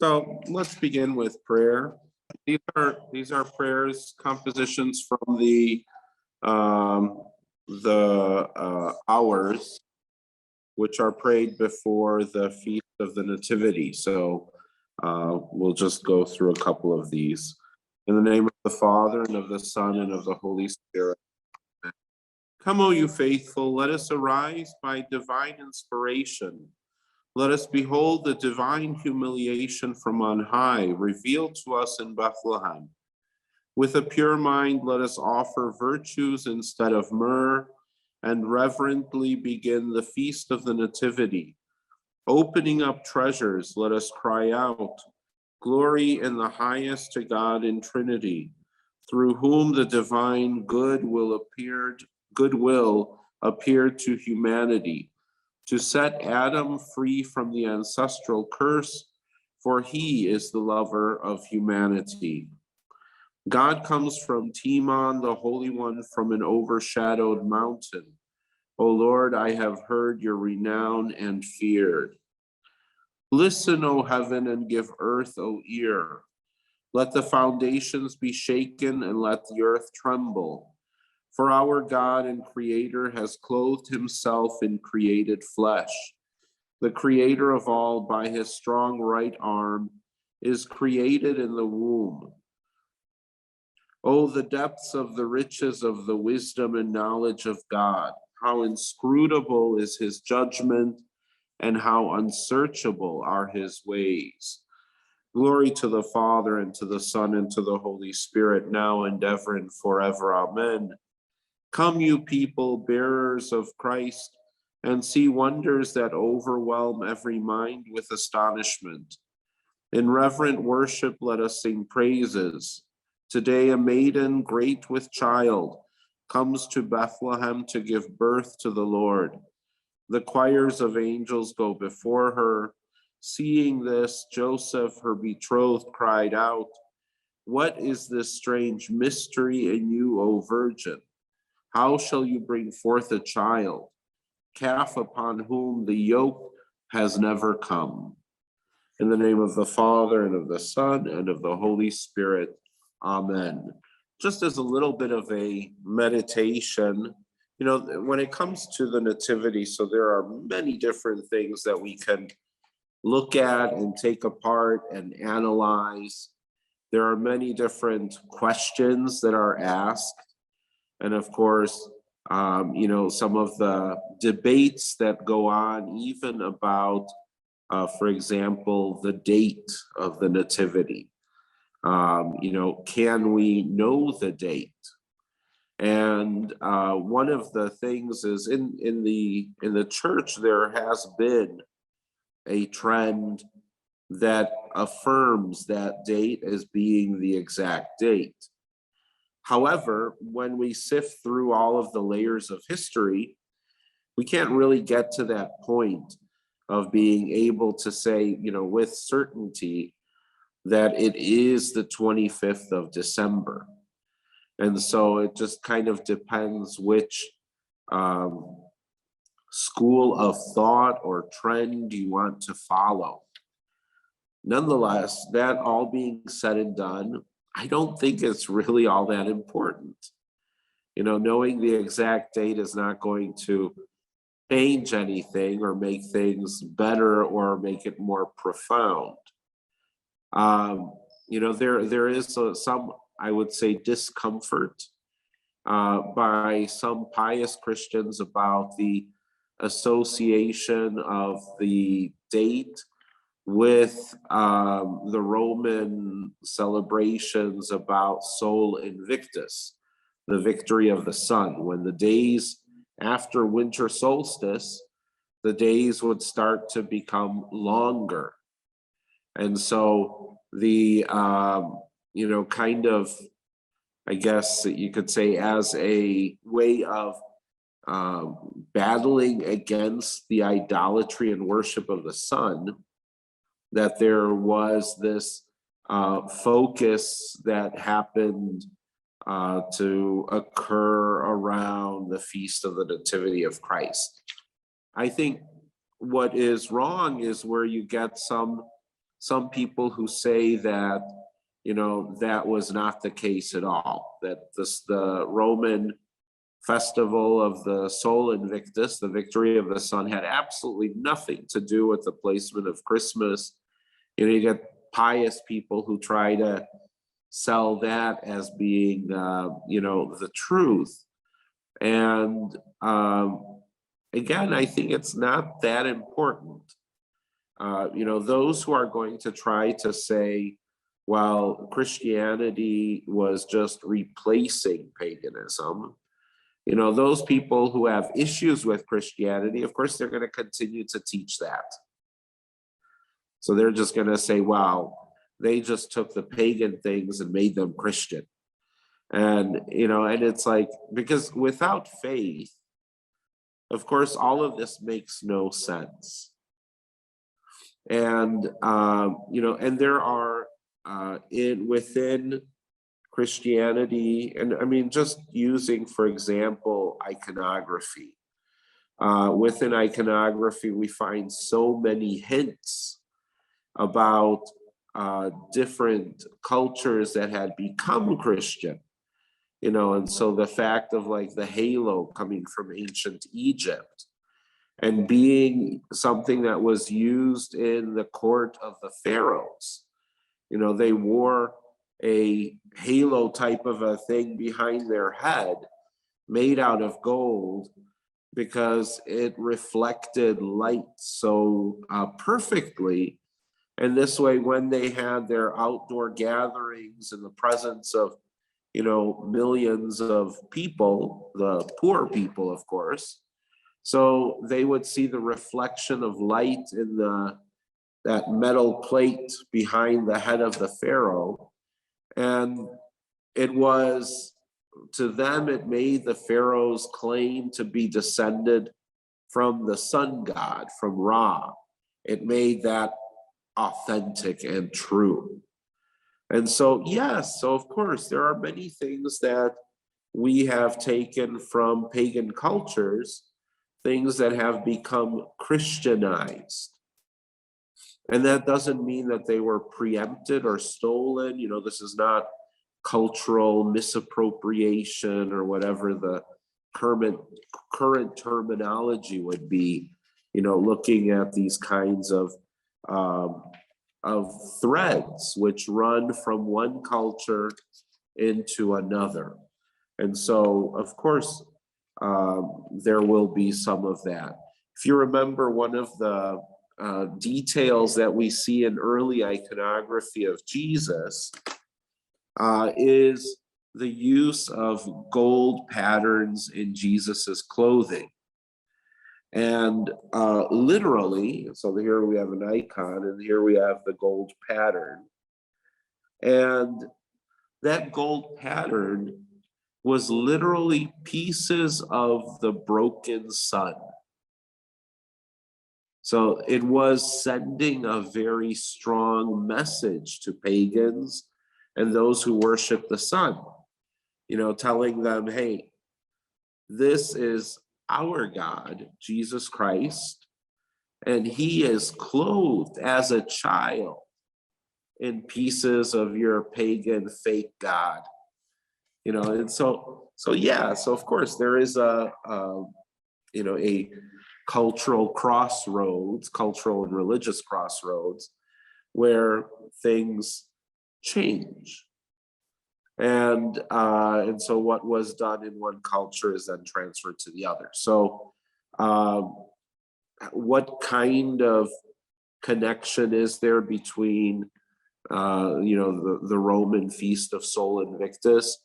So let's begin with prayer. These are prayers, compositions from the hours, which are prayed before the feast of the Nativity. So we'll just go through a couple of these. In the name of the Father, and of the Son, and of the Holy Spirit. Come, O you faithful, let us arise by divine inspiration. Let us behold the divine humiliation from on high, revealed to us in Bethlehem. With a pure mind, let us offer virtues instead of myrrh, and reverently begin the feast of the Nativity. Opening up treasures, let us cry out, glory in the highest to God in Trinity, through whom the divine goodwill appeared to humanity, to set Adam free from the ancestral curse, for he is the lover of humanity. God comes from Timon, the Holy One, from an overshadowed mountain. O Lord, I have heard your renown and feared. Listen, O heaven, and give earth, O ear. Let the foundations be shaken, and let the earth tremble. For our God and Creator has clothed himself in created flesh. The Creator of all, by his strong right arm, is created in the womb. Oh, the depths of the riches of the wisdom and knowledge of God! How inscrutable is his judgment, and how unsearchable are his ways. Glory to the Father, and to the Son, and to the Holy Spirit, now and ever and forever. Amen. Come, you people, bearers of Christ, and see wonders that overwhelm every mind with astonishment. In reverent worship, let us sing praises. Today, a maiden great with child comes to Bethlehem to give birth to the Lord. The choirs of angels go before her. Seeing this, Joseph, her betrothed, cried out, "What is this strange mystery in you, O Virgin? How shall you bring forth a child, calf upon whom the yoke has never come?" In the name of the Father, and of the Son, and of the Holy Spirit. Amen. Just as a little bit of a meditation, when it comes to the Nativity, so there are many different things that we can look at and take apart and analyze. There are many different questions that are asked. And of course, some of the debates that go on, even about, for example, the date of the Nativity. Can we know the date? And one of the things is in the church, there has been a trend that affirms that date as being the exact date. However, when we sift through all of the layers of history, we can't really get to that point of being able to say, with certainty that it is the 25th of December. And so it just kind of depends which school of thought or trend you want to follow. Nonetheless, that all being said and done, I don't think it's really all that important. Knowing the exact date is not going to change anything or make things better or make it more profound. There is some, I would say, discomfort by some pious Christians about the association of the date with the Roman celebrations about Sol Invictus, the victory of the sun. When the days after winter solstice, the days would start to become longer. And so the, kind of, I guess you could say, as a way of battling against the idolatry and worship of the sun, that there was this focus that happened to occur around the Feast of the Nativity of Christ. I think what is wrong is where you get some some people who say that, that was not the case at all, that the Roman festival of the Sol Invictus, the victory of the sun, had absolutely nothing to do with the placement of Christmas. You get pious people who try to sell that as being, the truth. And again, I think it's not that important. Those who are going to try to say, well, Christianity was just replacing paganism, those people who have issues with Christianity, of course, they're going to continue to teach that. So they're just going to say, wow, they just took the pagan things and made them Christian. And, and it's like, because without faith, of course, all of this makes no sense. And, and there are within Christianity, and I mean, just using, for example, iconography. Within iconography, we find so many hints about different cultures that had become Christian, and so the fact of like the halo coming from ancient Egypt and being something that was used in the court of the pharaohs. They wore a halo type of a thing behind their head made out of gold because it reflected light so perfectly. And this way, when they had their outdoor gatherings in the presence of, millions of people, the poor people, of course, so they would see the reflection of light in that metal plate behind the head of the pharaoh. And it was, to them, it made the pharaoh's claim to be descended from the sun god, from Ra. It made that authentic and true. And so, yes, so of course, there are many things that we have taken from pagan cultures, things that have become Christianized. And that doesn't mean that they were preempted or stolen. This is not cultural misappropriation or whatever the current terminology would be, looking at these kinds of threads which run from one culture into another. And so, of course, there will be some of that. If you remember, one of the details that we see in early iconography of Jesus is the use of gold patterns in Jesus's clothing. And literally, so here we have an icon and here we have the gold pattern. And that gold pattern was literally pieces of the broken sun. So it was sending a very strong message to pagans and those who worship the sun, telling them, hey, this is our God, Jesus Christ, and he is clothed as a child in pieces of your pagan fake God, and so of course there is a cultural crossroads, cultural and religious crossroads, where things change. And so what was done in one culture is then transferred to the other. So what kind of connection is there between the Roman feast of Sol Invictus?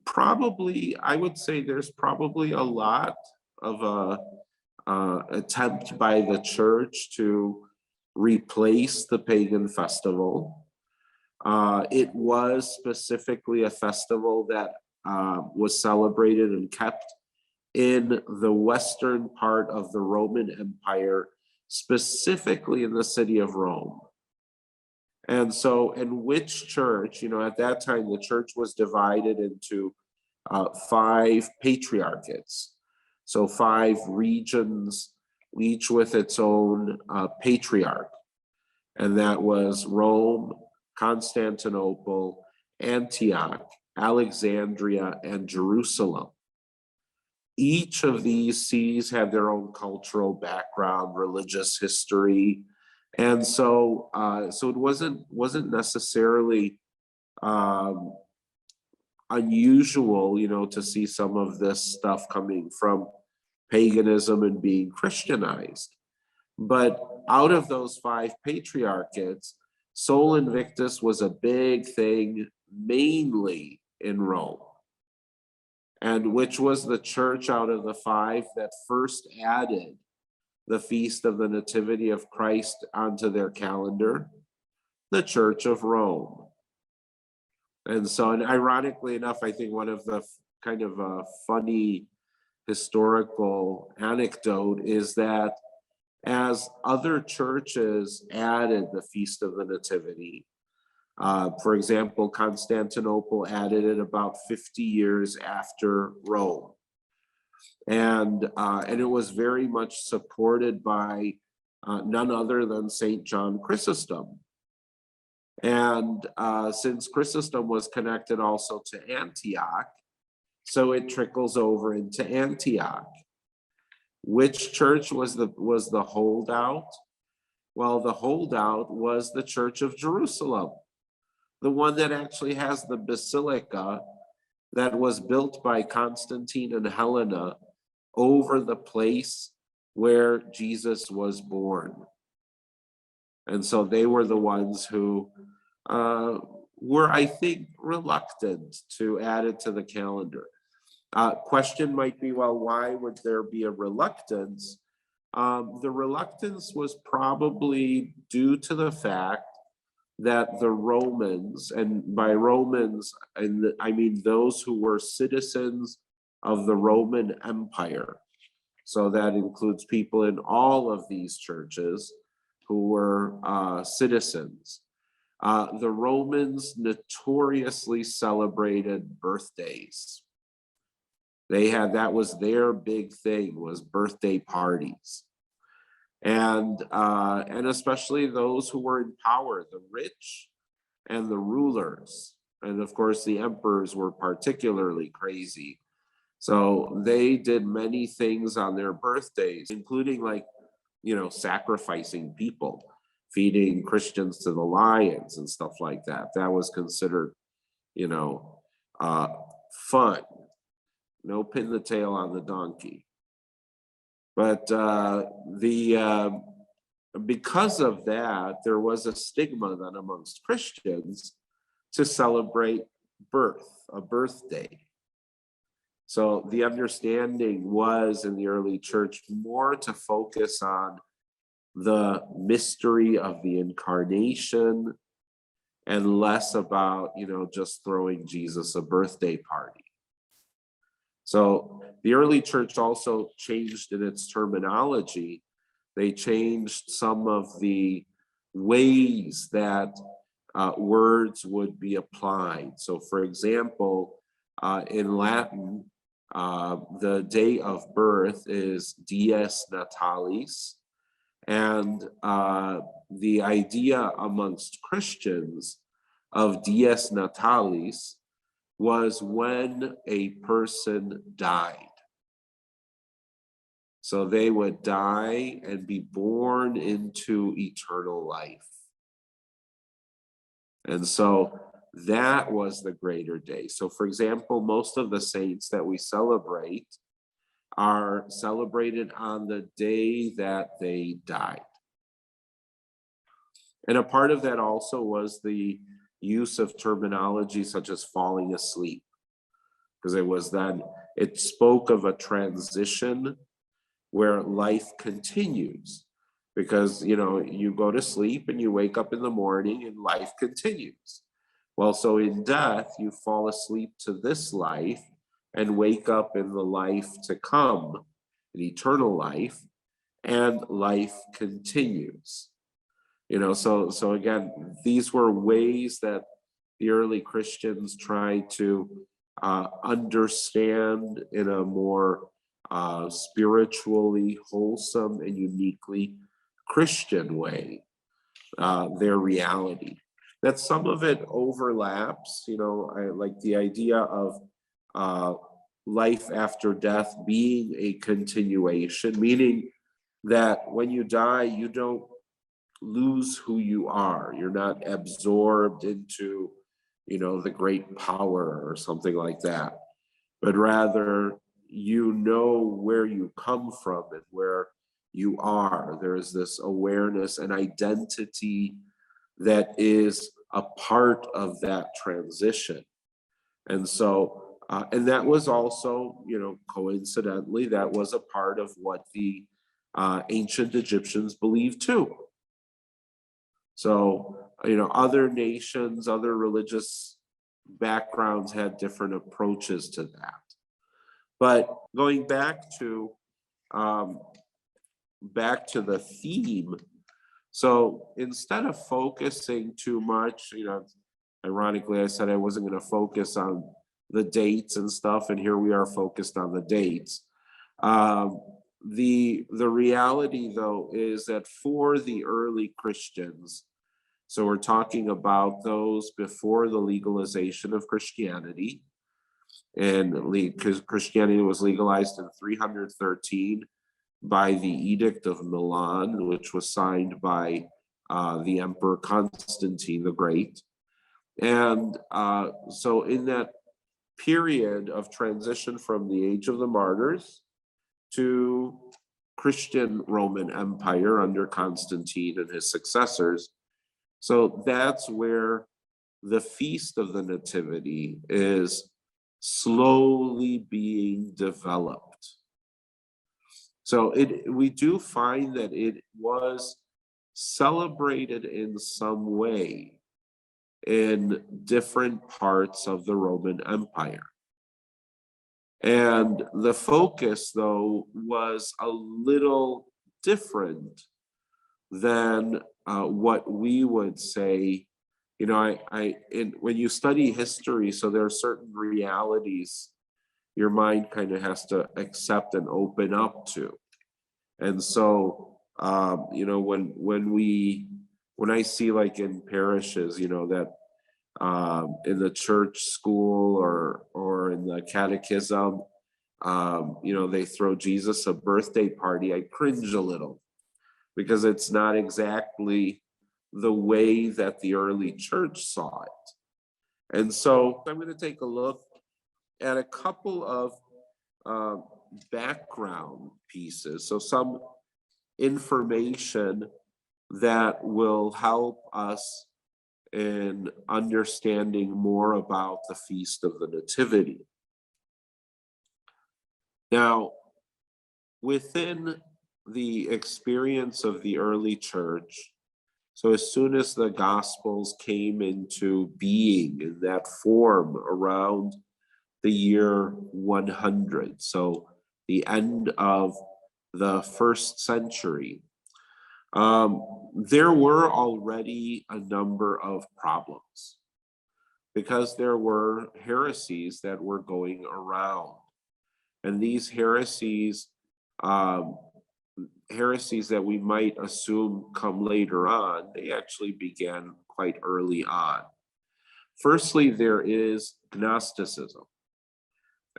Probably, I would say there's probably a lot of attempt by the church to replace the pagan festival. It was specifically a festival that was celebrated and kept in the western part of the Roman Empire, specifically in the city of Rome. And so, in which church, at that time, the church was divided into 5 patriarchates. So 5 regions, each with its own patriarch. and that was Rome, Constantinople, Antioch, Alexandria, and Jerusalem. Each of these sees have their own cultural background, religious history, and so it wasn't necessarily unusual, to see some of this stuff coming from paganism and being Christianized. But out of those 5 patriarchates, Sol Invictus was a big thing, mainly in Rome, and which was the church out of the 5 that first added the feast of the Nativity of Christ onto their calendar? The Church of Rome. And so, and ironically enough, I think one of the kind of a funny historical anecdote is that as other churches added the Feast of the Nativity, for example, Constantinople added it about 50 years after Rome. And it was very much supported by none other than St. John Chrysostom. And since Chrysostom was connected also to Antioch, so it trickles over into Antioch. Which church was the holdout? Well, the holdout was the Church of Jerusalem, the one that actually has the basilica that was built by Constantine and Helena over the place where Jesus was born. And so they were the ones who were, I think, reluctant to add it to the calendar. Question might be, well, why would there be a reluctance? The reluctance was probably due to the fact that the Romans, and by Romans, I mean those who were citizens of the Roman Empire, so that includes people in all of these churches who were citizens. The Romans notoriously celebrated birthdays. That was their big thing, was birthday parties. And especially those who were in power, the rich and the rulers. And of course, the emperors were particularly crazy. So they did many things on their birthdays, including sacrificing people, feeding Christians to the lions and stuff like that. That was considered, fun. No pin the tail on the donkey. But because of that, there was a stigma then amongst Christians to celebrate a birthday. So the understanding was in the early church more to focus on the mystery of the incarnation and less about, just throwing Jesus a birthday party. So the early church also changed in its terminology. They changed some of the ways that words would be applied. So for example, in Latin, the day of birth is dies natalis. And the idea amongst Christians of dies natalis was when a person died. So they would die and be born into eternal life. And so that was the greater day. So for example, most of the saints that we celebrate are celebrated on the day that they died. And a part of that also was the use of terminology such as falling asleep, because it spoke of a transition where life continues, because you go to sleep and you wake up in the morning and life continues. Well, so in death you fall asleep to this life and wake up in the life to come, an eternal life, and life continues. So again, these were ways that the early Christians tried to understand in a more spiritually wholesome and uniquely Christian way. their reality. That some of it overlaps, I like the idea of life after death being a continuation, meaning that when you die, you don't lose who you are. You're not absorbed into, the great power or something like that, but rather you know where you come from and where you are. There is this awareness and identity that is a part of that transition. And so, and that was also, coincidentally, that was a part of what the ancient Egyptians believed too. So, other nations, other religious backgrounds had different approaches to that. But going back to the theme, so instead of focusing too much, ironically, I said I wasn't going to focus on the dates and stuff, and here we are focused on the dates. The reality, though, is that for the early Christians, so we're talking about those before the legalization of Christianity, and because Christianity was legalized in 313 by the Edict of Milan, which was signed by the Emperor Constantine the Great. And so in that period of transition from the age of the martyrs to Christian Roman Empire under Constantine and his successors, so that's where the Feast of the Nativity is slowly being developed. So we do find that it was celebrated in some way in different parts of the Roman Empire. And the focus, though, was a little different than what we would say. When you study history, so there are certain realities your mind kind of has to accept and open up to. And so, when I see, like, in parishes, that in the church school or in the catechism, they throw Jesus a birthday party, I cringe a little, because it's not exactly the way that the early church saw it. And so I'm going to take a look at a couple of background pieces, so some information that will help us in understanding more about the Feast of the Nativity. Now, within the experience of the early church, so as soon as the Gospels came into being in that form around the year 100, so the end of the first century, there were already a number of problems because there were heresies that were going around. And these heresies that we might assume come later on, they actually began quite early on. Firstly, there is Gnosticism.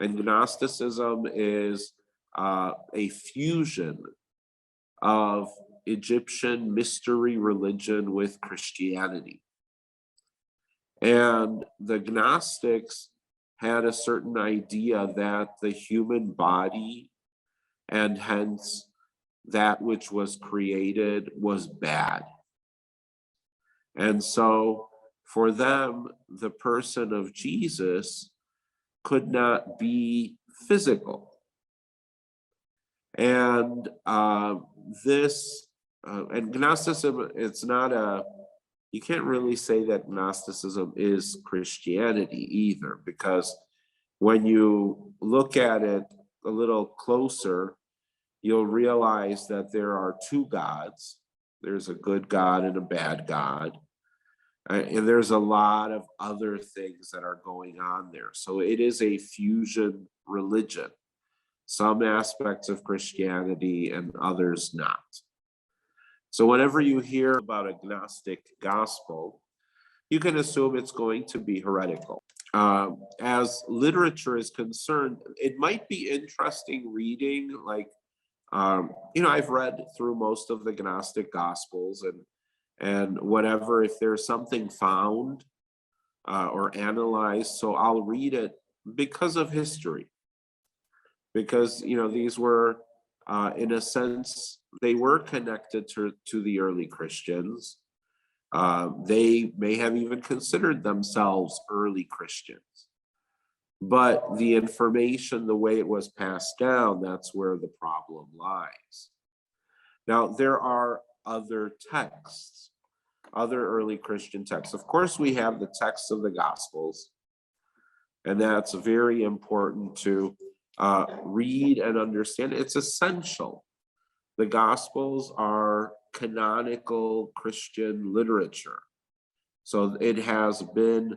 And Gnosticism is a fusion of Egyptian mystery religion with Christianity. And the Gnostics had a certain idea that the human body, and hence that which was created, was bad. And so for them, the person of Jesus could not be physical. And and Gnosticism, you can't really say that Gnosticism is Christianity either, because when you look at it a little closer, you'll realize that there are two gods. There's a good God and a bad God. And there's a lot of other things that are going on there. So it is a fusion religion. Some aspects of Christianity and others not. So whenever you hear about a Gnostic gospel, you can assume it's going to be heretical. As literature is concerned, it might be interesting reading, like, I've read through most of the Gnostic gospels, and whatever, if there's something found or analyzed, so I'll read it because of history, because these were in a sense, they were connected to the early Christians. They may have even considered themselves early Christians. But the information, the way it was passed down, that's where the problem lies. Now, there are other texts, other early Christian texts. Of course, we have the texts of the Gospels, and that's very important to read and understand. It's essential. The Gospels are canonical Christian literature. So it has been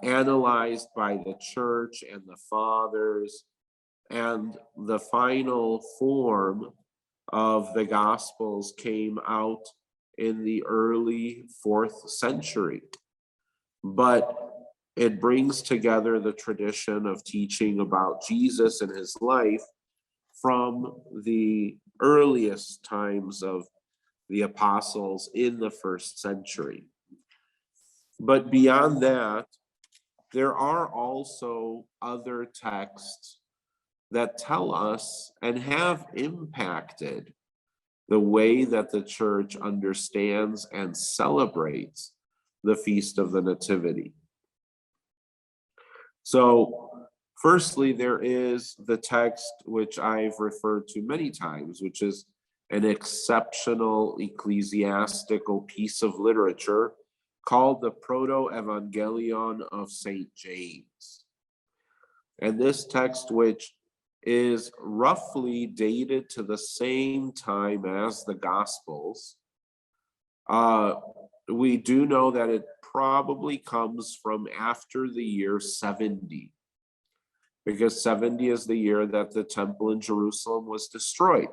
analyzed by the church and the fathers, and the final form of the Gospels came out in the early 4th century. But it brings together the tradition of teaching about Jesus and his life from the earliest times of the apostles in the 1st century. But beyond that, there are also other texts that tell us and have impacted the way that the church understands and celebrates the Feast of the Nativity. So, firstly, there is the text which I've referred to many times, which is an exceptional ecclesiastical piece of literature called the Proto-Evangelion of St. James. And this text, which is roughly dated to the same time as the Gospels, we do know that it probably comes from after the year 70, because 70 is the year that the temple in Jerusalem was destroyed.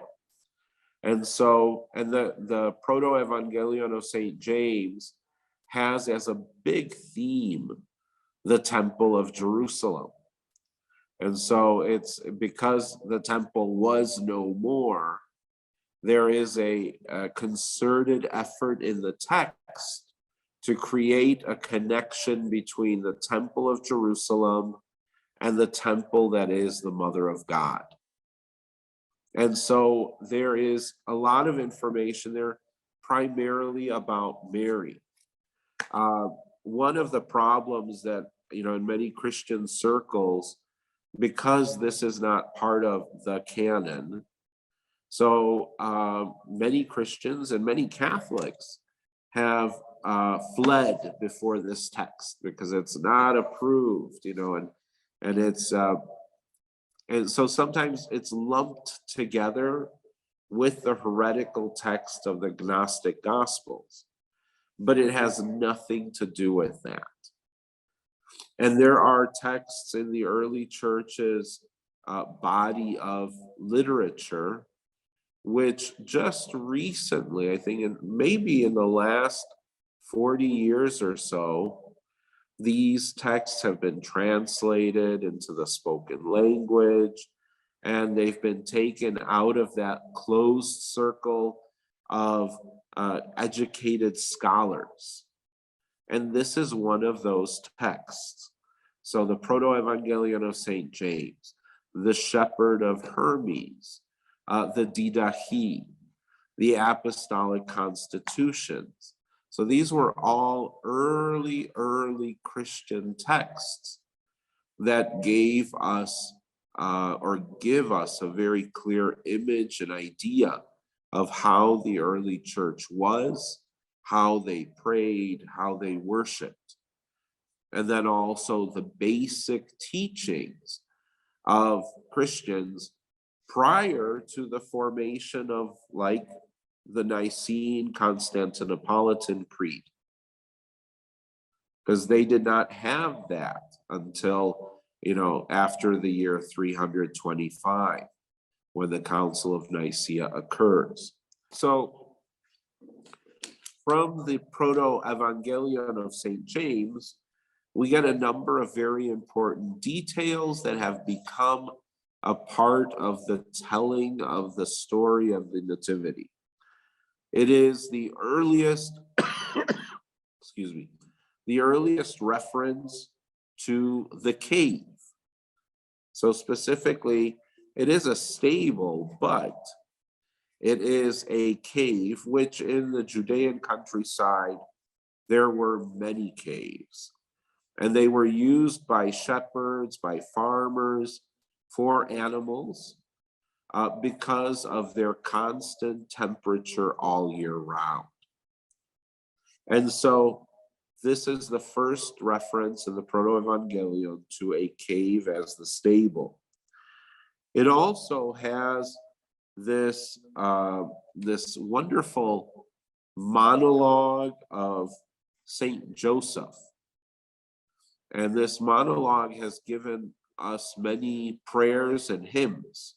And so, and the Proto-Evangelion of St. James has as a big theme the temple of Jerusalem. And so it's because the temple was no more, there is a concerted effort in the text to create a connection between the temple of Jerusalem and the temple that is the Mother of God. And so there is a lot of information there, primarily about Mary. One of the problems that, in many Christian circles, because this is not part of the canon, so many Christians and many Catholics have fled before this text because it's not approved, and it's and so sometimes it's lumped together with the heretical text of the Gnostic Gospels, but it has nothing to do with that. And there are texts in the early church's body of literature, which just recently, I think maybe in the last 40 years or so, these texts have been translated into the spoken language, and they've been taken out of that closed circle of educated scholars. And this is one of those texts. So the Proto-Evangelion of St. James, the Shepherd of Hermes, the Didache, the Apostolic Constitutions. So these were all early Christian texts that gave us or give us a very clear image and idea of how the early church was, how they prayed, how they worshiped. And then also the basic teachings of Christians prior to the formation of the Nicene Constantinopolitan Creed, because they did not have that until after the year 325, when the Council of Nicaea occurs. So from the Proto-Evangelion of St. James, we get a number of very important details that have become a part of the telling of the story of the Nativity. It is the earliest, excuse me, the earliest reference to the cave. So specifically, it is a stable, but it is a cave, which in the Judean countryside, there were many caves. And they were used by shepherds, by farmers, for animals, because of their constant temperature all year round. And so this is the first reference in the Proto-Evangelion to a cave as the stable. It also has this wonderful monologue of Saint Joseph. And this monologue has given us many prayers and hymns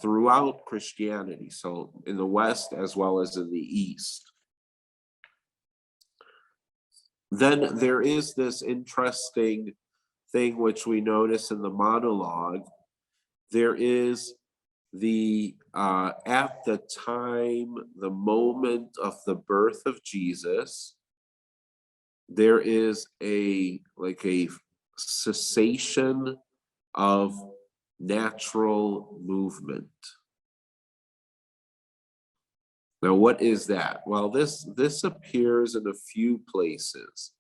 throughout Christianity, so in the West as well as in the East. Then there is this interesting thing which we notice in the monologue. There is the at the time, the moment of the birth of Jesus, there is a cessation of natural movement. Now, what is that? Well, this appears in a few places.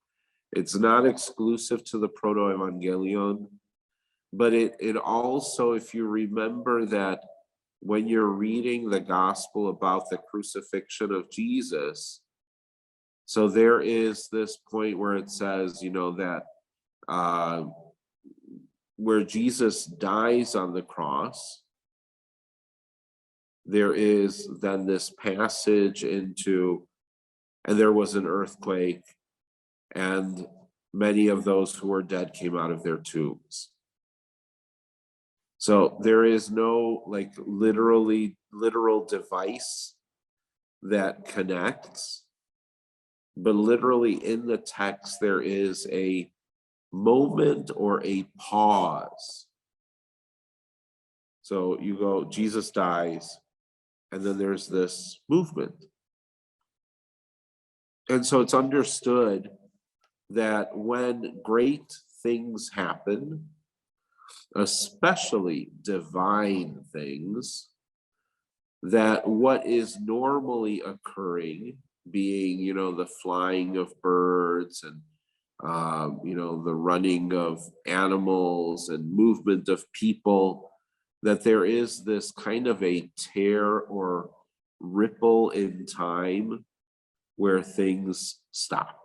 It's not exclusive to the Proto-Evangelion, but it also, if you remember that when you're reading the gospel about the crucifixion of Jesus, so there is this point where it says, that where Jesus dies on the cross, there is then this passage into, and there was an earthquake, and many of those who were dead came out of their tombs. So there is no literal device that connects, but literally in the text, there is a moment or a pause. So you go, Jesus dies, and then there's this movement. And so it's understood that when great things happen, especially divine things, that what is normally occurring, being, the flying of birds and, the running of animals and movement of people, that there is this kind of a tear or ripple in time where things stop.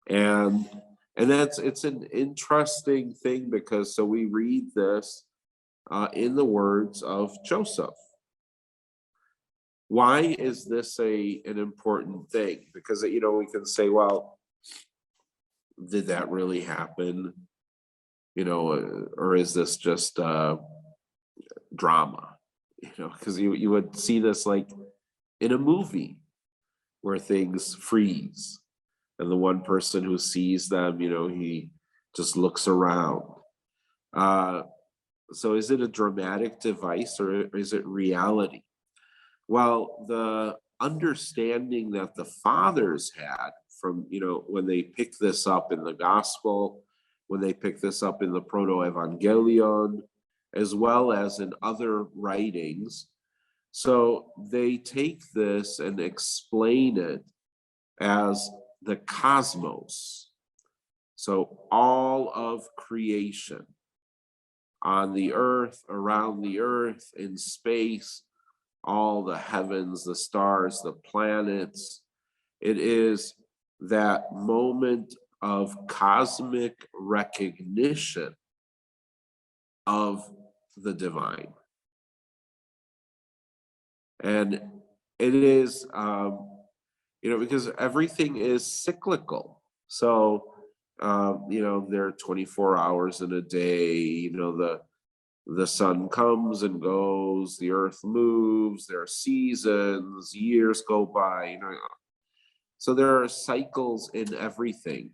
And it's an interesting thing because so we read this in the words of Joseph. Why is this an important thing? Because we can say, well, did that really happen? Or is this just drama? Because you would see this like in a movie where things freeze. And the one person who sees them, he just looks around. So is it a dramatic device or is it reality? Well, the understanding that the fathers had from, when they pick this up in the gospel, when they pick this up in the Proto-Evangelion, as well as in other writings. So they take this and explain it as the cosmos. So all of creation on the earth, around the earth, in space, all the heavens, the stars, the planets. It is that moment of cosmic recognition of the divine. And it is, because everything is cyclical. So, there are 24 hours in a day, the sun comes and goes, the earth moves, there are seasons, years go by, so there are cycles in everything.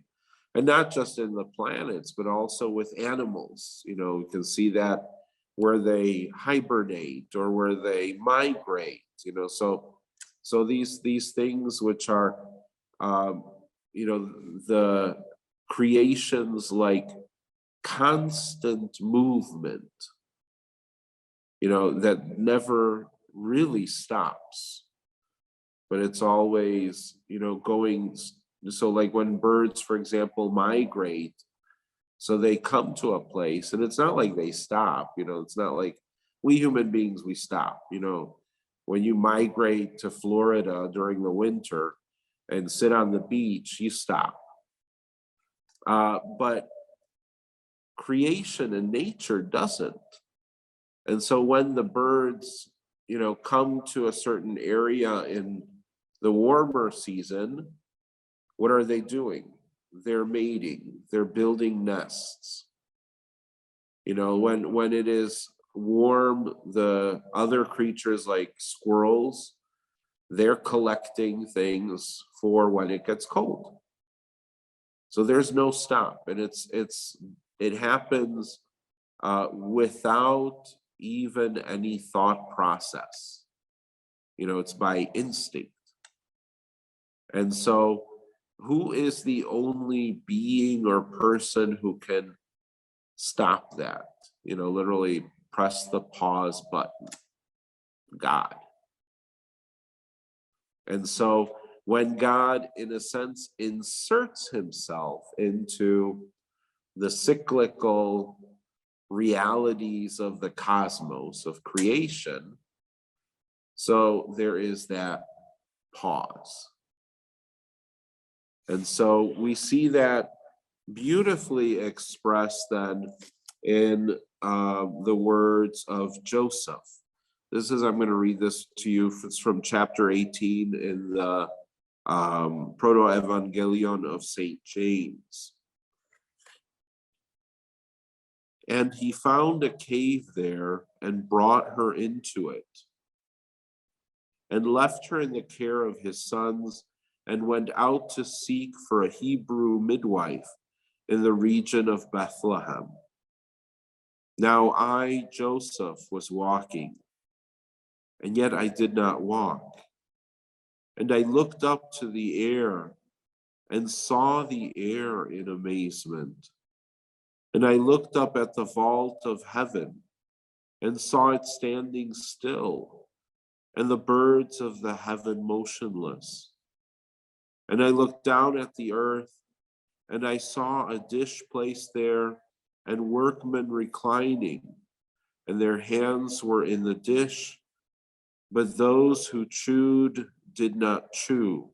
And not just in the planets, but also with animals. You can see that where they hibernate or where they migrate, so these things which are um, the creations like constant movement, that never really stops, but it's always, going. So like when birds, for example, migrate, so they come to a place and it's not like they stop, it's not like we human beings, we stop, when you migrate to Florida during the winter and sit on the beach, you stop. But creation and nature doesn't. And so when the birds, come to a certain area in the warmer season, what are they doing? They're mating, they're building nests. When it is warm, the other creatures like squirrels, they're collecting things for when it gets cold. So there's no stop, and it happens without even any thought process. It's by instinct. And so, who is the only being or person who can stop that? Literally press the pause button. God. And so, when God, in a sense, inserts himself into the cyclical realities of the cosmos, of creation, so there is that pause. And so we see that beautifully expressed then in the words of Joseph. I'm going to read this to you. It's from chapter 18 in the Proto-Evangelion of St. James. And he found a cave there and brought her into it, and left her in the care of his sons, and went out to seek for a Hebrew midwife in the region of Bethlehem. Now I, Joseph, was walking, and yet I did not walk. And I looked up to the air and saw the air in amazement. And I looked up at the vault of heaven and saw it standing still, and the birds of the heaven motionless. And I looked down at the earth, and I saw a dish placed there, and workmen reclining, and their hands were in the dish, but those who chewed did not chew,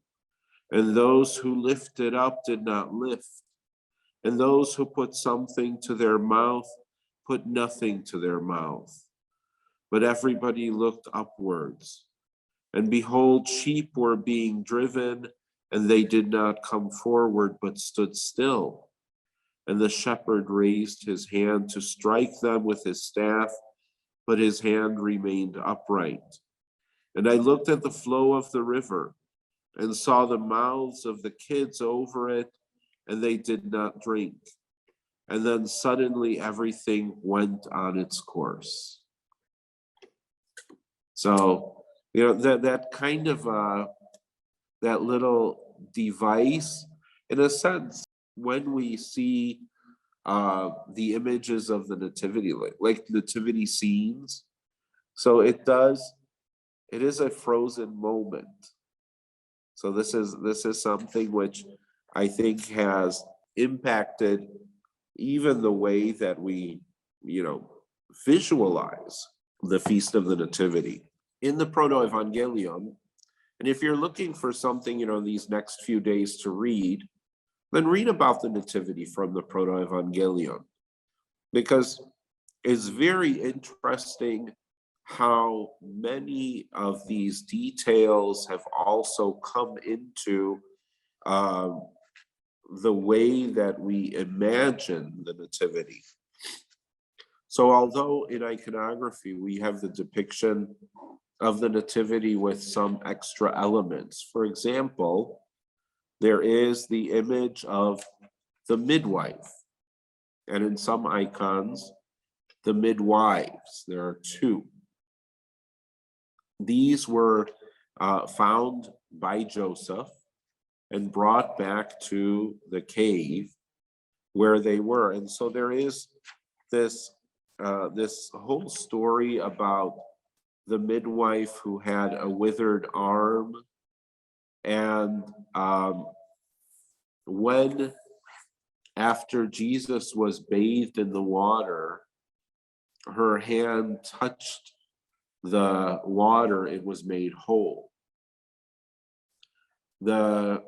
and those who lifted up did not lift, and those who put something to their mouth put nothing to their mouth. But everybody looked upwards, and behold, sheep were being driven, and they did not come forward, but stood still. And the shepherd raised his hand to strike them with his staff, but his hand remained upright. And I looked at the flow of the river, and saw the mouths of the kids over it, and they did not drink. And then suddenly everything went on its course. So, that kind of that little device, in a sense, when we see the images of the nativity, like nativity scenes, so it is a frozen moment. So this is something which I think has impacted even the way that we, visualize the Feast of the Nativity. In the Proto-Evangelion, and if you're looking for something, these next few days to read, then read about the Nativity from the Proto-Evangelion, because it's very interesting how many of these details have also come into the way that we imagine the Nativity. So although in iconography we have the depiction of the Nativity with some extra elements, for example, there is the image of the midwife, and in some icons, the midwives. There are two. These were found by Joseph and brought back to the cave where they were. And so there is this this whole story about the midwife who had a withered arm, and when after Jesus was bathed in the water, her hand touched the water, it was made whole. There's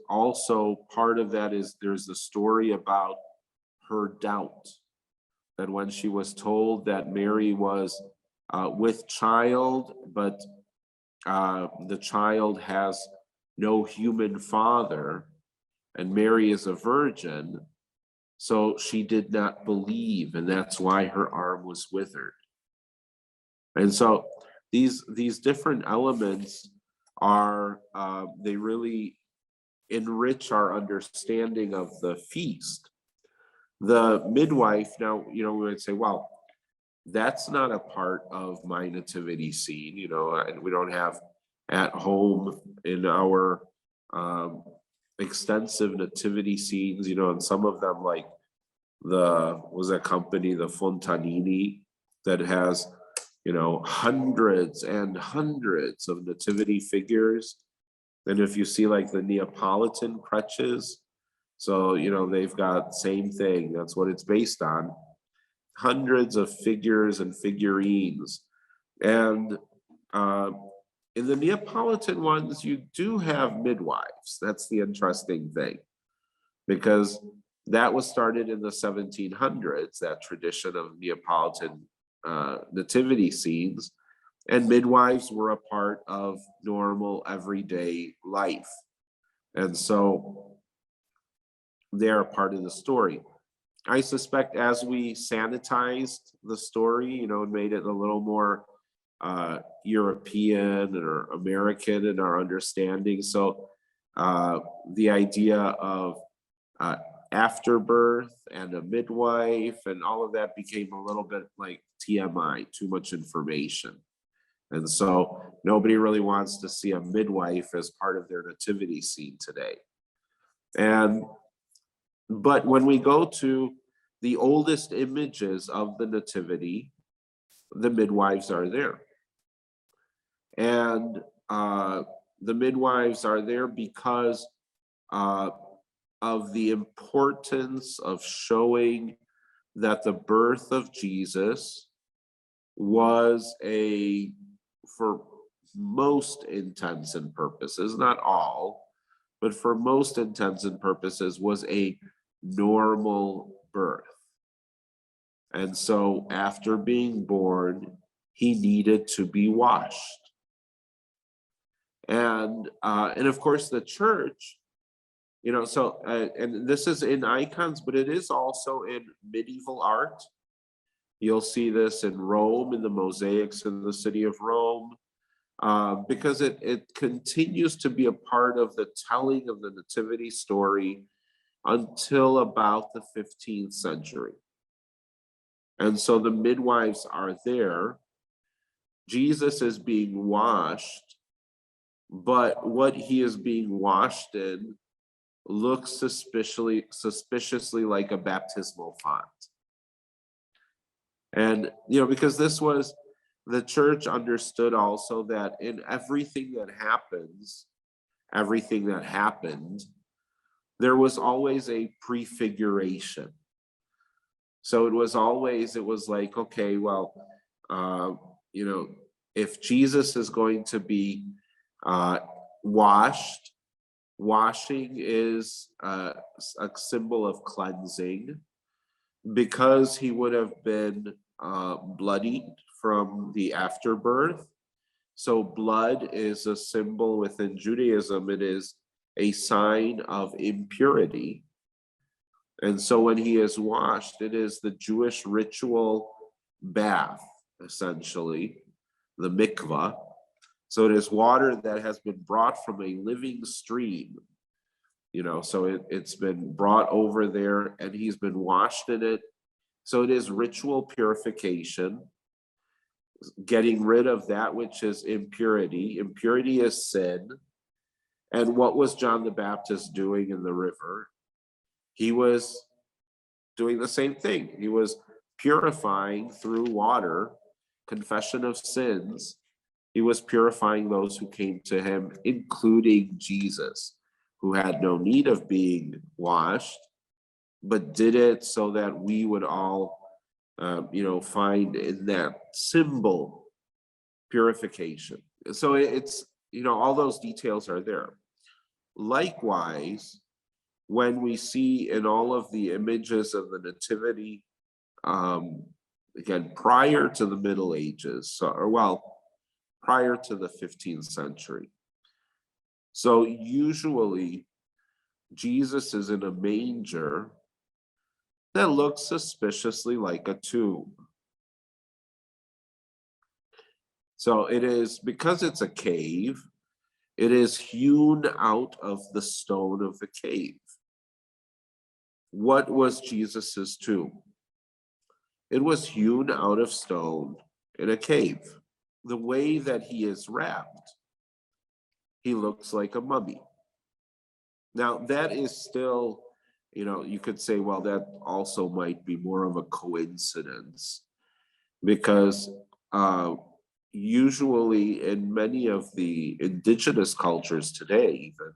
also part of that is there's the story about her doubt, that when she was told that Mary was with child, but the child has no human father, and Mary is a virgin, so she did not believe, and that's why her arm was withered. And so these different elements are they really enrich our understanding of the feast. The midwife, now, we would say, well, that's not a part of my nativity scene, and we don't have at home in our extensive nativity scenes, and some of them, like was a company, the Fontanini, that has, hundreds and hundreds of nativity figures. And if you see like the Neapolitan crutches, so, they've got same thing, that's what it's based on. Hundreds of figures and figurines. And in the Neapolitan ones, you do have midwives. That's the interesting thing, because that was started in the 1700s, that tradition of Neapolitan nativity scenes, and midwives were a part of normal everyday life. And so they're a part of the story. I suspect as we sanitized the story, and made it a little more European or American in our understanding. So the idea of afterbirth and a midwife and all of that became a little bit like TMI, too much information. And so nobody really wants to see a midwife as part of their nativity scene today. But when we go to the oldest images of the nativity, the midwives are there. And the midwives are there because of the importance of showing that the birth of Jesus was for most intents and purposes, not all, but for most intents and purposes, was a normal birth. And so after being born, he needed to be washed. And of course the church, and this is in icons, but it is also in medieval art. You'll see this in Rome, in the mosaics in the city of Rome, because it continues to be a part of the telling of the nativity story until about the 15th century. And so the midwives are there. Jesus is being washed, but what he is being washed in looks suspiciously like a baptismal font. And, because this was, the church understood also that in everything that happened, there was always a prefiguration. So it was like, okay, well, if Jesus is going to be washed, washing is a symbol of cleansing, because he would have been bloodied from the afterbirth. So blood is a symbol within Judaism. It is a sign of impurity. And so when he is washed, it is the Jewish ritual bath, essentially, the mikvah. So it is water that has been brought from a living stream, so it's been brought over there and he's been washed in it. So it is ritual purification, getting rid of that which is impurity. Impurity is sin. And what was John the Baptist doing in the river? He was doing the same thing. He was purifying through water, confession of sins. He was purifying those who came to him, including Jesus, who had no need of being washed, but did it so that we would all, find in that symbol purification. So it's, all those details are there. Likewise, when we see in all of the images of the Nativity, again, prior to the Middle Ages, prior to the 15th century. So usually Jesus is in a manger that looks suspiciously like a tomb. So it is, because it's a cave, it is hewn out of the stone of the cave. What was Jesus's tomb? It was hewn out of stone in a cave. The way that he is wrapped, he looks like a mummy. Now, that is still, you could say, well, that also might be more of a coincidence, because usually in many of the indigenous cultures today, even,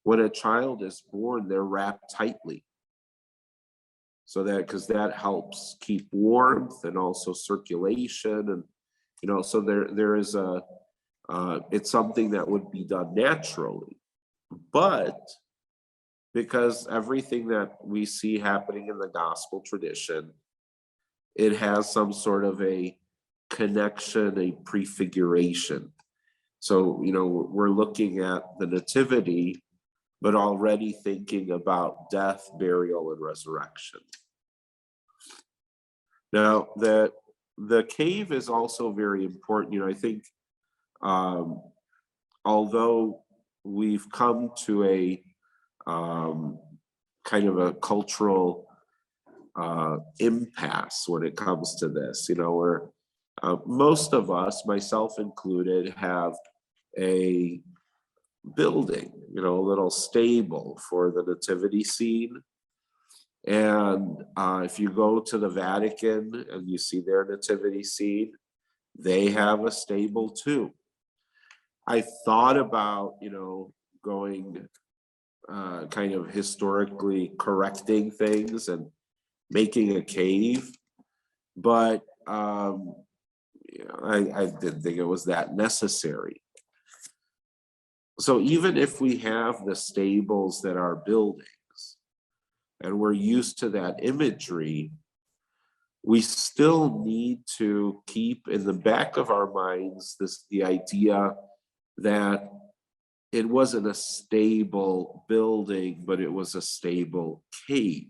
when a child is born, they're wrapped tightly. So because that helps keep warmth and also circulation. And, so there is it's something that would be done naturally. But because everything that we see happening in the gospel tradition, it has some sort of a connection, a prefiguration. So, we're looking at the Nativity, but already thinking about death, burial, and resurrection. Now, the cave is also very important. I think, although we've come to a kind of a cultural impasse when it comes to this, where most of us, myself included, have a building, a little stable for the nativity scene. And if you go to the Vatican and you see their nativity scene, they have a stable too. I thought about, going kind of historically correcting things and making a cave, but I didn't think it was that necessary. So even if we have the stables that are buildings and we're used to that imagery, we still need to keep in the back of our minds the idea that it wasn't a stable building, but it was a stable cave.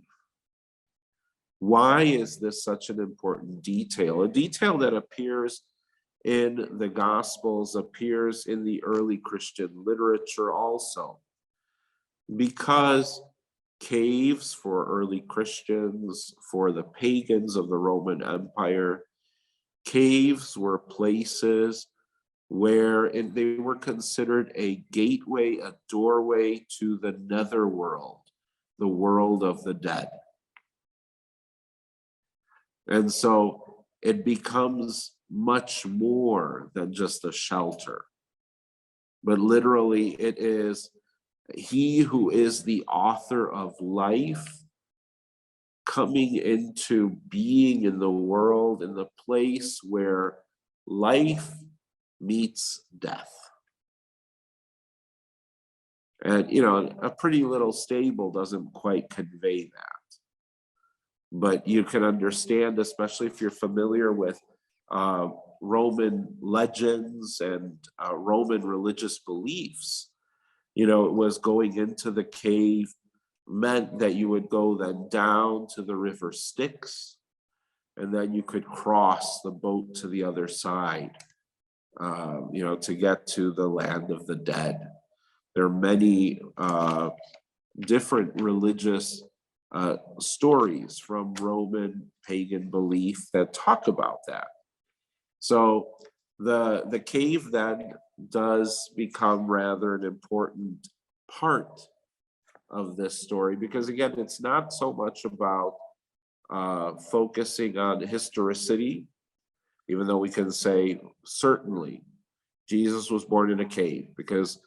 Why is this such an important detail? A detail that appears in the Gospels, appears in the early Christian literature also. Because caves for early Christians, for the pagans of the Roman Empire, caves were places where they were considered a gateway, a doorway to the netherworld, the world of the dead. And so it becomes much more than just a shelter, but literally it is he who is the author of life coming into being in the world, in the place where life meets death. And, a pretty little stable doesn't quite convey that. But you can understand, especially if you're familiar with Roman legends and Roman religious beliefs, it was going into the cave meant that you would go then down to the river Styx, and then you could cross the boat to the other side, to get to the land of the dead. There are many different religious stories from Roman pagan belief that talk about that. So the cave then does become rather an important part of this story, because again, it's not so much about focusing on historicity, even though we can say certainly Jesus was born in a cave, because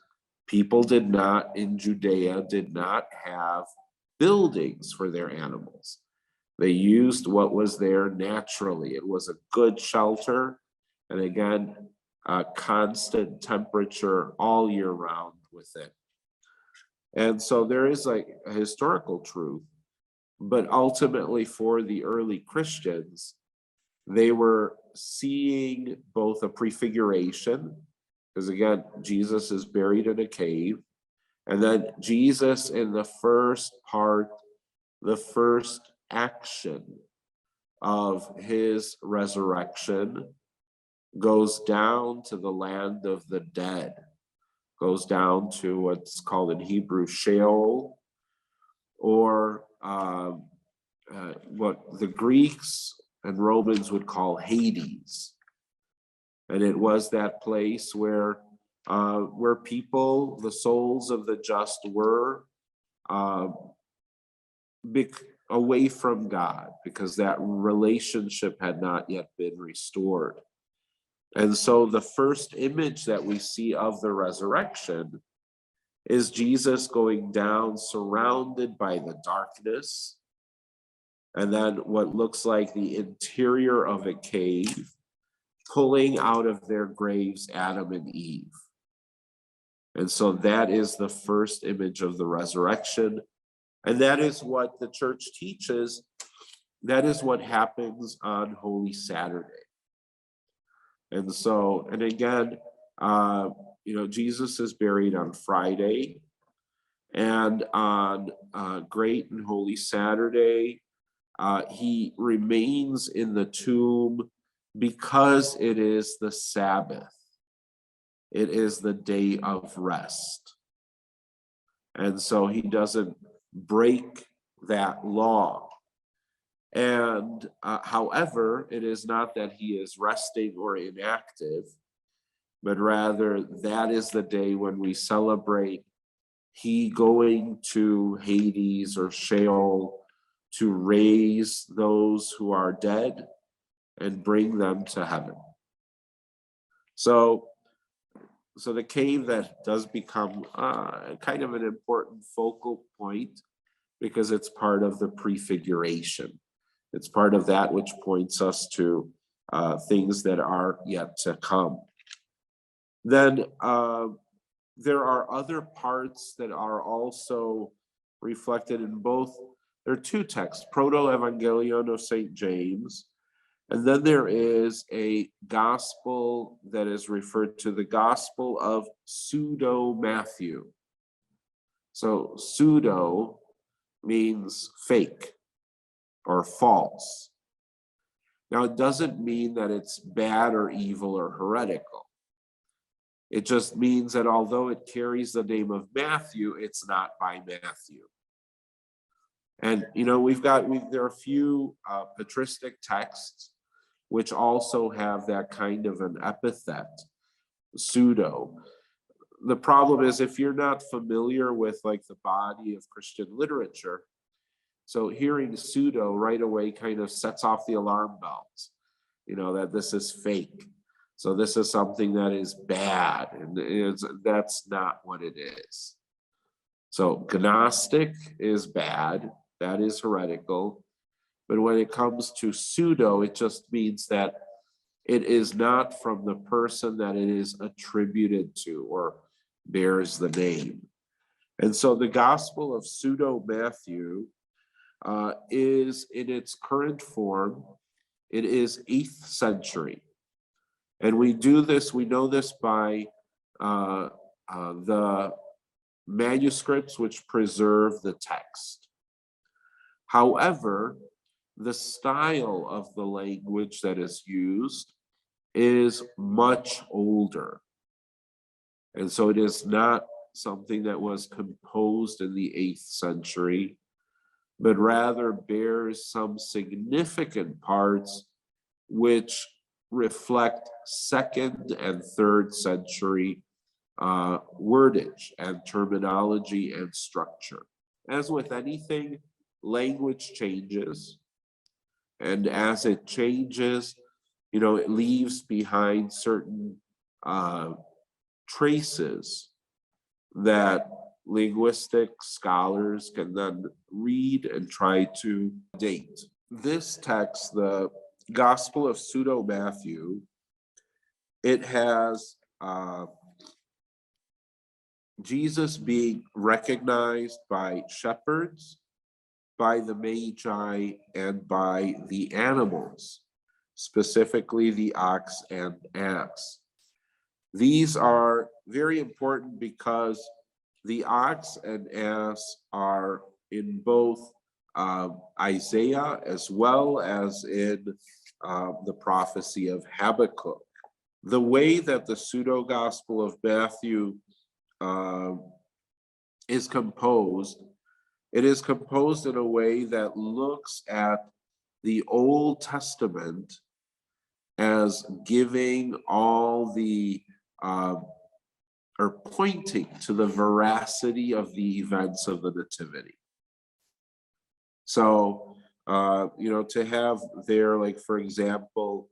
people in Judea did not have buildings for their animals. They used what was there naturally. It was a good shelter, and again, constant temperature all year round with it. And so there is like a historical truth, but ultimately for the early Christians, they were seeing both a prefiguration, because again, Jesus is buried in a cave, and then Jesus in the first part, the first action of his resurrection, goes down to the land of the dead, goes down to what's called in Hebrew Sheol, or what the Greeks and Romans would call Hades. And it was that place where people, the souls of the just, were away from God, because that relationship had not yet been restored. And so the first image that we see of the resurrection is Jesus going down surrounded by the darkness, and then what looks like the interior of a cave, pulling out of their graves Adam and Eve. And so that is the first image of the resurrection. And that is what the church teaches. That is what happens on Holy Saturday. And so, and again, Jesus is buried on Friday, and on Great and Holy Saturday, he remains in the tomb because it is the Sabbath. It is the day of rest. And so he doesn't break that law. And however, it is not that he is resting or inactive, but rather that is the day when we celebrate he going to Hades or Sheol to raise those who are dead and bring them to heaven. So the cave that does become kind of an important focal point, because it's part of the prefiguration. It's part of that which points us to things that are yet to come. Then there are other parts that are also reflected in both. There are two texts, Proto-Evangelion of St. James, and then there is a gospel that is referred to the Gospel of Pseudo-Matthew. So pseudo means fake or false. Now, it doesn't mean that it's bad or evil or heretical. It just means that although it carries the name of Matthew, it's not by Matthew. And, there are a few patristic texts which also have that kind of an epithet, pseudo. The problem is, if you're not familiar with like the body of Christian literature, so hearing pseudo right away kind of sets off the alarm bells, that this is fake. So this is something that is bad, and that's not what it is. So Gnostic is bad, that is heretical. But when it comes to pseudo, it just means that it is not from the person that it is attributed to or bears the name. And so the Gospel of Pseudo-Matthew is in its current form, it is 8th century. And we know this by the manuscripts which preserve the text. However, the style of the language that is used is much older. And so it is not something that was composed in the 8th century, but rather bears some significant parts which reflect 2nd and 3rd century wordage and terminology and structure. As with anything, language changes. And as it changes, it leaves behind certain traces that linguistic scholars can then read and try to date. This text, the Gospel of Pseudo Matthew, it has Jesus being recognized by shepherds, by the Magi, and by the animals, specifically the ox and ass. These are very important because the ox and ass are in both Isaiah as well as in the prophecy of Habakkuk. The way that the pseudo-gospel of Matthew is composed, it is composed in a way that looks at the Old Testament as giving all the or pointing to the veracity of the events of the Nativity. So, to have there, like, for example,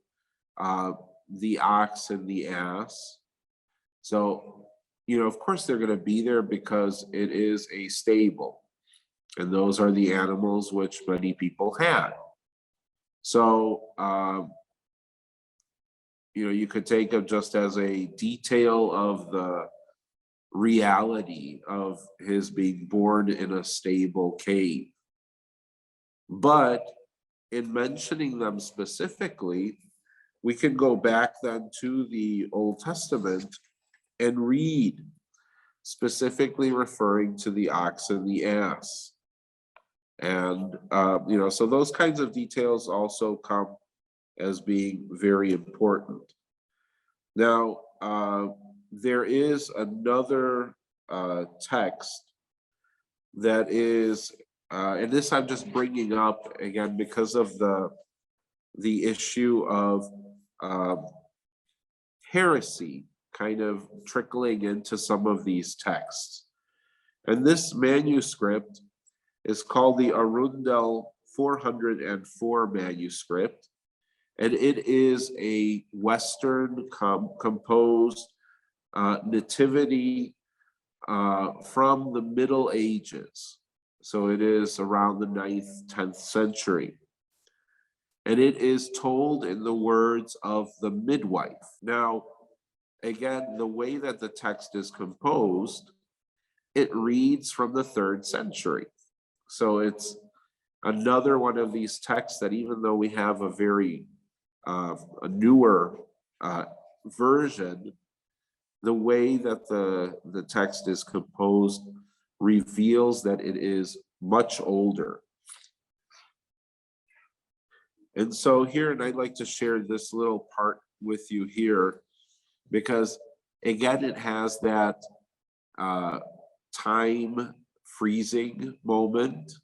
the ox and the ass. So, of course they're going to be there because it is a stable. And those are the animals which many people had. So, you could take them just as a detail of the reality of his being born in a stable cave. But in mentioning them specifically, we can go back then to the Old Testament and read, specifically referring to the ox and the ass. And, so those kinds of details also come as being very important. Now, there is another text that is, and this I'm just bringing up again because of the issue of heresy kind of trickling into some of these texts. And this manuscript is called the Arundel 404 manuscript, and it is a Western composed nativity from the Middle Ages. So it is around the 9th, 10th century. And it is told in the words of the midwife. Now, again, the way that the text is composed, it reads from the 3rd century. So it's another one of these texts that, even though we have a very a newer version, the way that the text is composed reveals that it is much older. And so here, and I'd like to share this little part with you here, because again, it has that time freezing moment.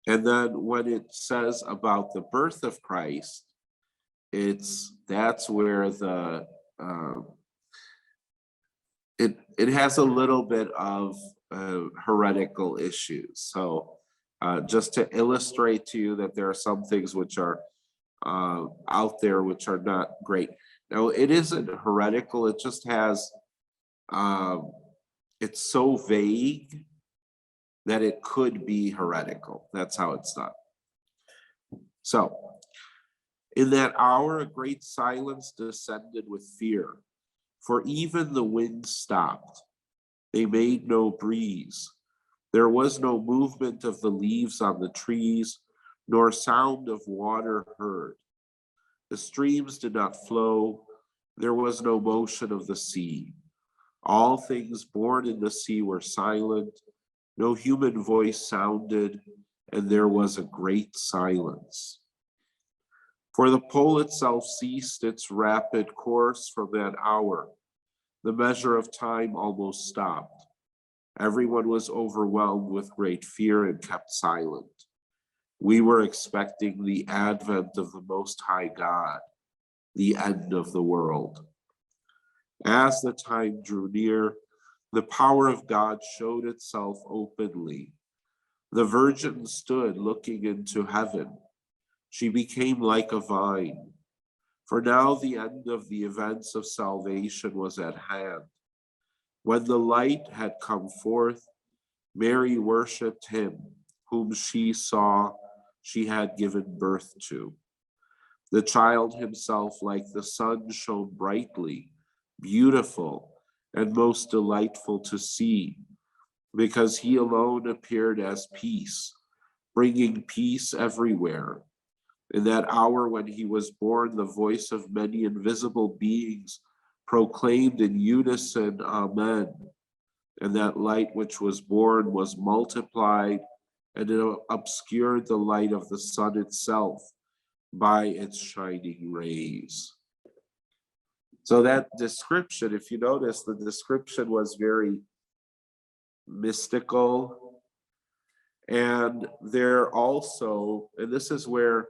And then when it says about the birth of Christ, that's where it has a little bit of heretical issues. So just to illustrate to you that there are some things which are out there which are not great. Now, it isn't heretical, it just has, it's so vague that it could be heretical. That's how it's done. So, in that hour, a great silence descended with fear, for even the wind stopped. They made no breeze. There was no movement of the leaves on the trees, nor sound of water heard. The streams did not flow. There was no motion of the sea. All things born in the sea were silent. No human voice sounded, and there was a great silence. For the pole itself ceased its rapid course from that hour. The measure of time almost stopped. Everyone was overwhelmed with great fear and kept silent. We were expecting the advent of the Most High God, the end of the world. As the time drew near, the power of God showed itself openly. The Virgin stood looking into heaven. She became like a vine. For now the end of the events of salvation was at hand. When the light had come forth, Mary worshipped him whom she saw she had given birth to. The child himself, like the sun, shone brightly, beautiful, and most delightful to see, because he alone appeared as peace, bringing peace everywhere. In that hour when he was born, the voice of many invisible beings proclaimed in unison, Amen. And that light which was born was multiplied, and it obscured the light of the sun itself by its shining rays. So that description, if you notice, the description was very mystical. And there also, and this is where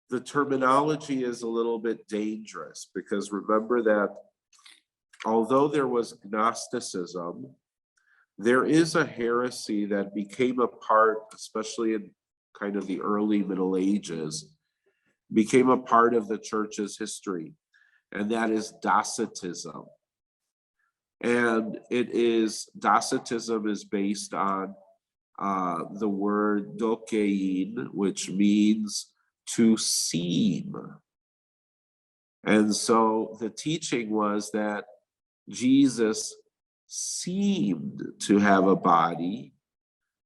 the terminology is a little bit dangerous, because remember that although there was Gnosticism, there is a heresy that became a part, especially in kind of the early Middle Ages, became a part of the church's history, and that is Docetism. And Docetism is based on the word dokein, which means to seem. And so the teaching was that Jesus seemed to have a body,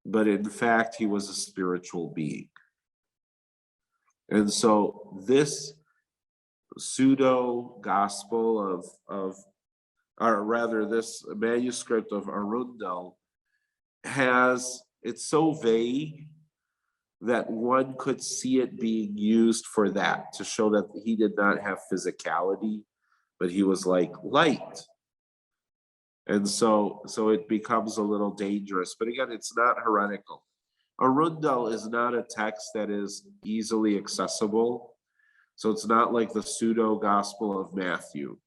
but in fact, he was a spiritual being. And so this pseudo gospel or rather this manuscript of Arundel it's so vague that one could see it being used for that, to show that he did not have physicality, but he was like light. And so it becomes a little dangerous. But again, it's not heretical. Arundel is not a text that is easily accessible. So it's not like the pseudo gospel of Matthew,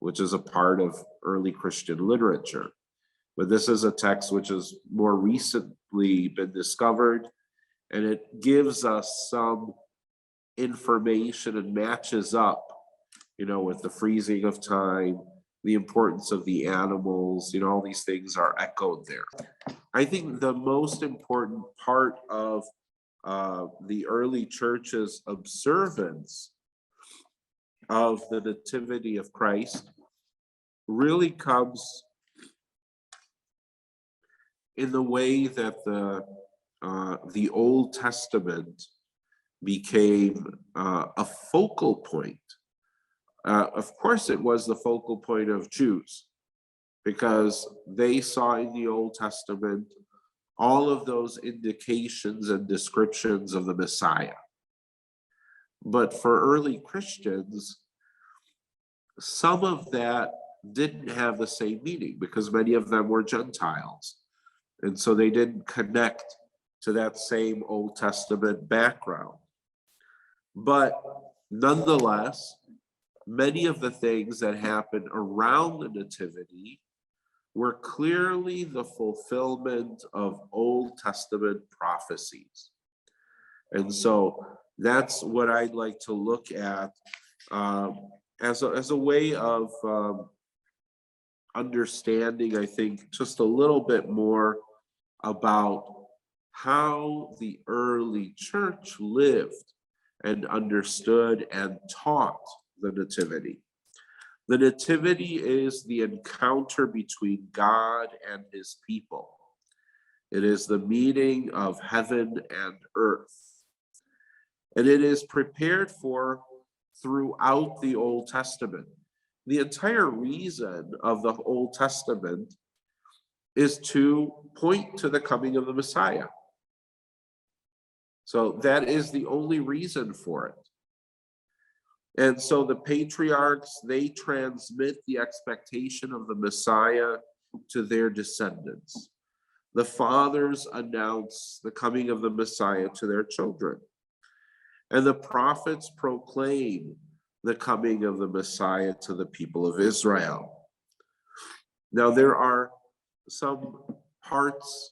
which is a part of early Christian literature. But this is a text which has more recently been discovered, and it gives us some information and matches up, with the freezing of time, the importance of the animals, all these things are echoed there. I think the most important part of the early church's observance of the Nativity of Christ really comes in the way that the Old Testament became a focal point. Of course, it was the focal point of Jews, because they saw in the Old Testament all of those indications and descriptions of the Messiah. But for early Christians, some of that didn't have the same meaning, because many of them were Gentiles. And so they didn't connect to that same Old Testament background. But nonetheless, many of the things that happened around the Nativity were clearly the fulfillment of Old Testament prophecies. And so that's what I'd like to look at as a way of understanding, I think, just a little bit more about how the early church lived and understood and taught the Nativity. The Nativity is the encounter between God and his people. It is the meeting of heaven and earth. And it is prepared for throughout the Old Testament. the entire reason of the Old Testament is to point to the coming of the Messiah. So that is the only reason for it. And so the patriarchs, they transmit the expectation of the Messiah to their descendants. The fathers announce the coming of the Messiah to their children. And the prophets proclaim the coming of the Messiah to the people of Israel. Now, there are some parts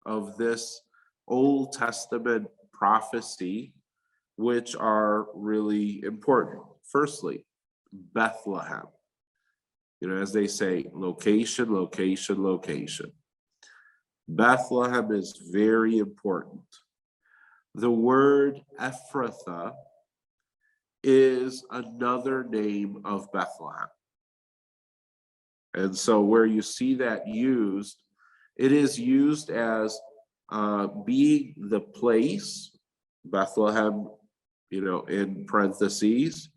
of this Old Testament prophecy which are really important. Firstly, Bethlehem. As they say, location, location, location. Bethlehem is very important. The word Ephrathah is another name of Bethlehem. And so where you see that used, it is used as being the place, Bethlehem, in parentheses,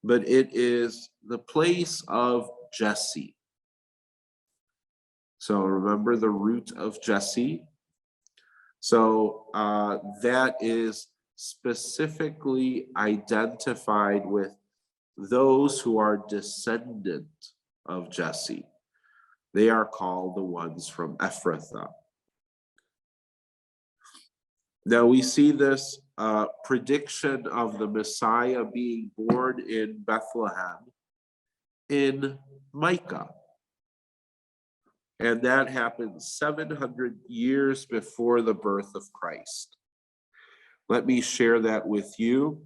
but it is the place of Jesse. So remember the root of Jesse. So that is specifically identified with those who are descendant of Jesse. They are called the ones from Ephrathah. Now we see this prediction of the Messiah being born in Bethlehem in Micah. And that happened 700 years before the birth of Christ. Let me share that with you.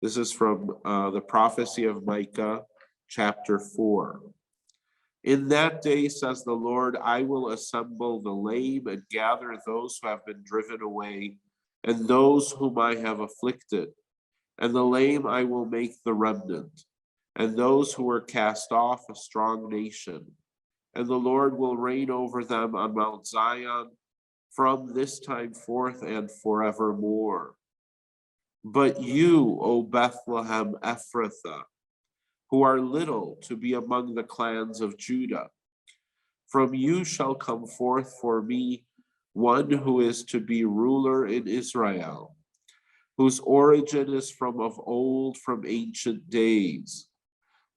This is from the prophecy of Micah, chapter 4. In that day, says the Lord, I will assemble the lame and gather those who have been driven away, and those whom I have afflicted. And the lame I will make the remnant, and those who were cast off a strong nation. And the Lord will reign over them on Mount Zion from this time forth and forevermore. But you, O Bethlehem Ephrathah, who are little to be among the clans of Judah, from you shall come forth for me one who is to be ruler in Israel, whose origin is from of old, from ancient days.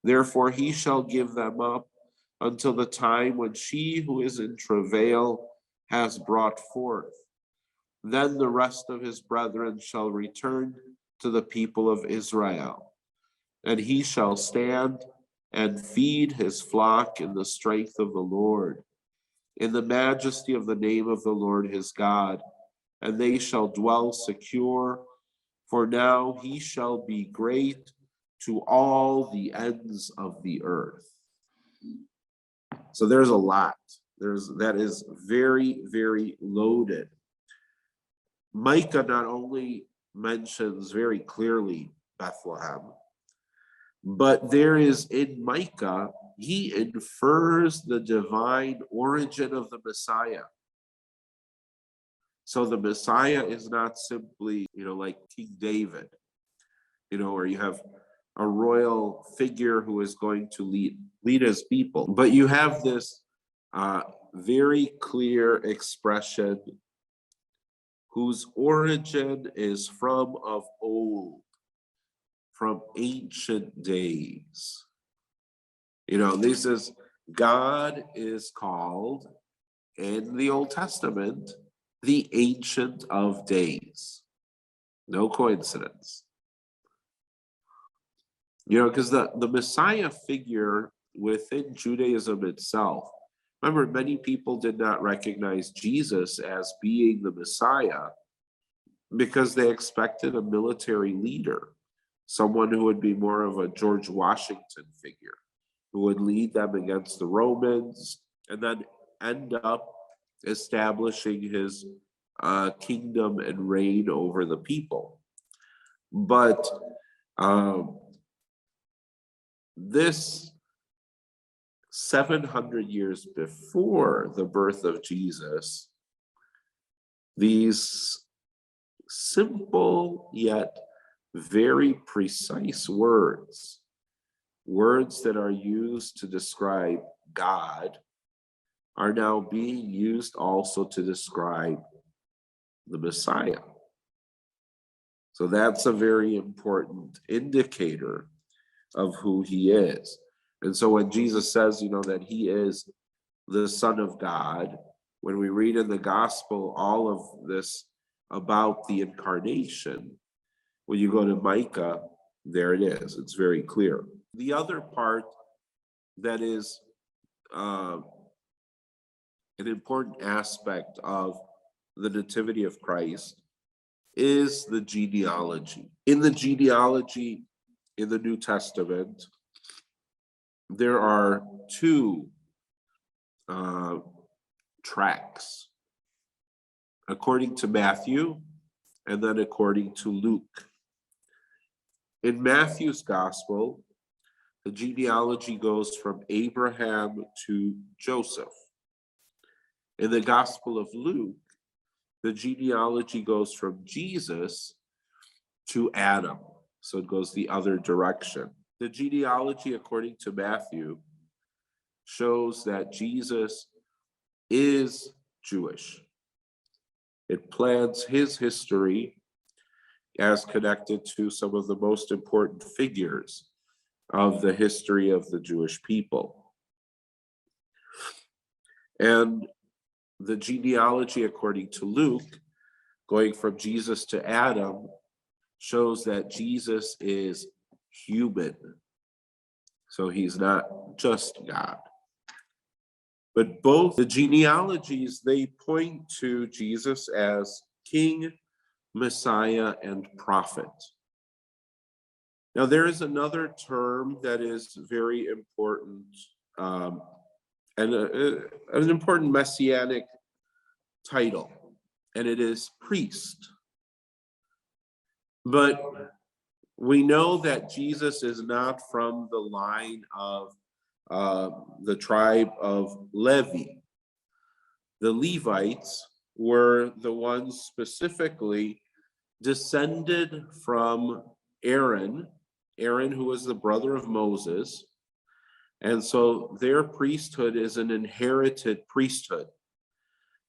Therefore he shall give them up until the time when she who is in travail has brought forth. Then the rest of his brethren shall return to the people of Israel, and he shall stand and feed his flock in the strength of the Lord, in the majesty of the name of the Lord his God, and they shall dwell secure, for now he shall be great to all the ends of the earth. So there's a lot. That is very, very loaded. Micah not only mentions very clearly Bethlehem, but there is in Micah, he infers the divine origin of the Messiah. So the Messiah is not simply, like King David, where you have a royal figure who is going to lead his people. But you have this very clear expression whose origin is from of old, from ancient days. This is, God is called in the Old Testament the Ancient of Days. No coincidence. Because the Messiah figure within Judaism itself, remember, many people did not recognize Jesus as being the Messiah because they expected a military leader, someone who would be more of a George Washington figure, who would lead them against the Romans and then end up establishing his kingdom and reign over the people. But this 700 years before the birth of Jesus, these simple yet very precise words words that are used to describe God are now being used also to describe the Messiah. So that's a very important indicator of who he is. And so when Jesus says, that he is the Son of God, when we read in the gospel all of this about the incarnation, when you go to Micah, there it is. It's very clear. The other part that is an important aspect of the Nativity of Christ is the genealogy. In the genealogy in the New Testament, there are two tracks, according to Matthew and then according to Luke. In Matthew's gospel, the genealogy goes from Abraham to Joseph. In the Gospel of Luke, the genealogy goes from Jesus to Adam. So it goes the other direction. The genealogy, according to Matthew, shows that Jesus is Jewish. It plans his history as connected to some of the most important figures of the history of the Jewish people. And the genealogy, according to Luke, going from Jesus to Adam, shows that Jesus is human. So he's not just God. But both the genealogies, they point to Jesus as King, Messiah, and Prophet. Now, there is another term that is very important, and an important messianic title, and it is priest. But we know that Jesus is not from the line of the tribe of Levi. The Levites were the ones specifically descended from Aaron, who was the brother of Moses. And so their priesthood is an inherited priesthood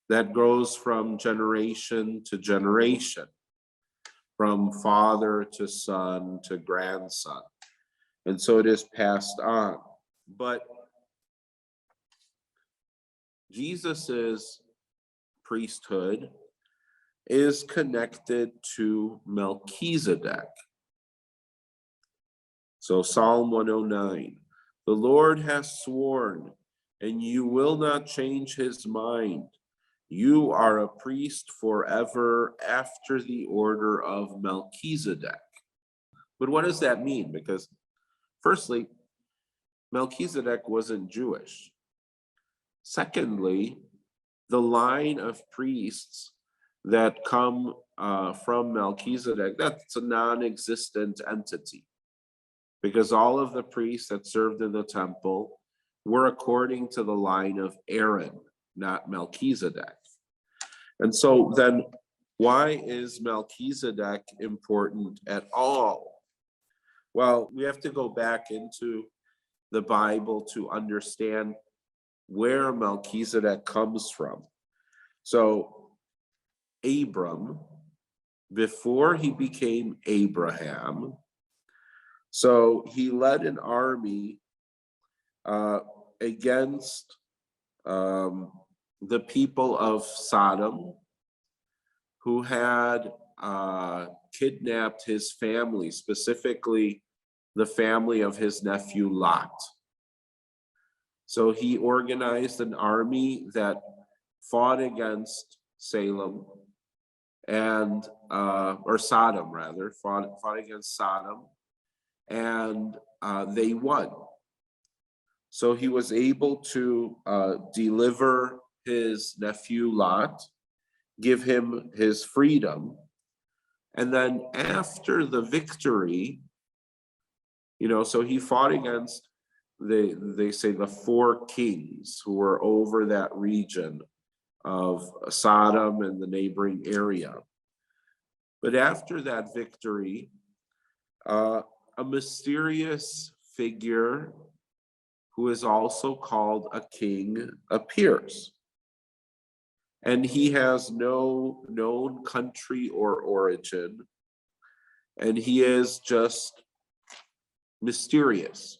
that goes from generation to generation, from father to son to grandson. And so it is passed on. But Jesus's priesthood is connected to Melchizedek. So Psalm 109, the Lord has sworn, and you will not change his mind. You are a priest forever after the order of Melchizedek. But what does that mean? Because firstly, Melchizedek wasn't Jewish. Secondly, the line of priests that come from Melchizedek, that's a non-existent entity, because all of the priests that served in the temple were according to the line of Aaron, not Melchizedek. And so then why is Melchizedek important at all? Well, we have to go back into the Bible to understand where Melchizedek comes from. So Abram, before he became Abraham, so he led an army against the people of Sodom, who had kidnapped his family, specifically the family of his nephew Lot. So he organized an army that fought against Salem and or Sodom rather, fought against Sodom, and they won. So he was able to deliver his nephew Lot, give him his freedom, and then after the victory, so he fought against they say the four kings who were over that region of Sodom and the neighboring area. But after that victory, a mysterious figure, who is also called a king, appears. And he has no known country or origin, and he is just mysterious.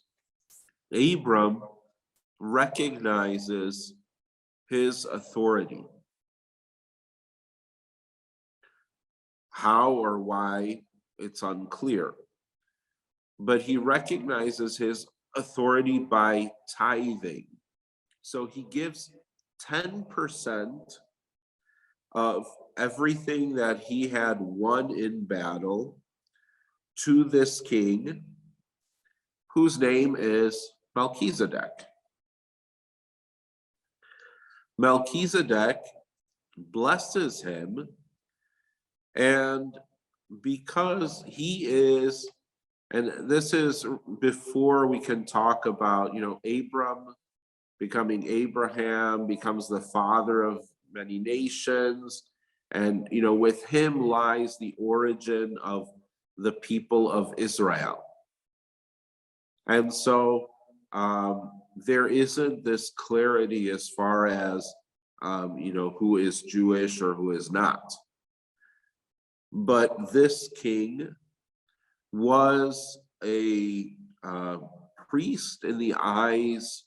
Abram recognizes his authority. How or why, it's unclear. But he recognizes his authority by tithing. So he gives 10% of everything that he had won in battle to this king, whose name is Melchizedek. Melchizedek blesses him, and because he is, and this is before we can talk about, Abram becoming Abraham, becomes the father of many nations. And, with him lies the origin of the people of Israel. And so there isn't this clarity as far as, who is Jewish or who is not. But this king was a priest in the eyes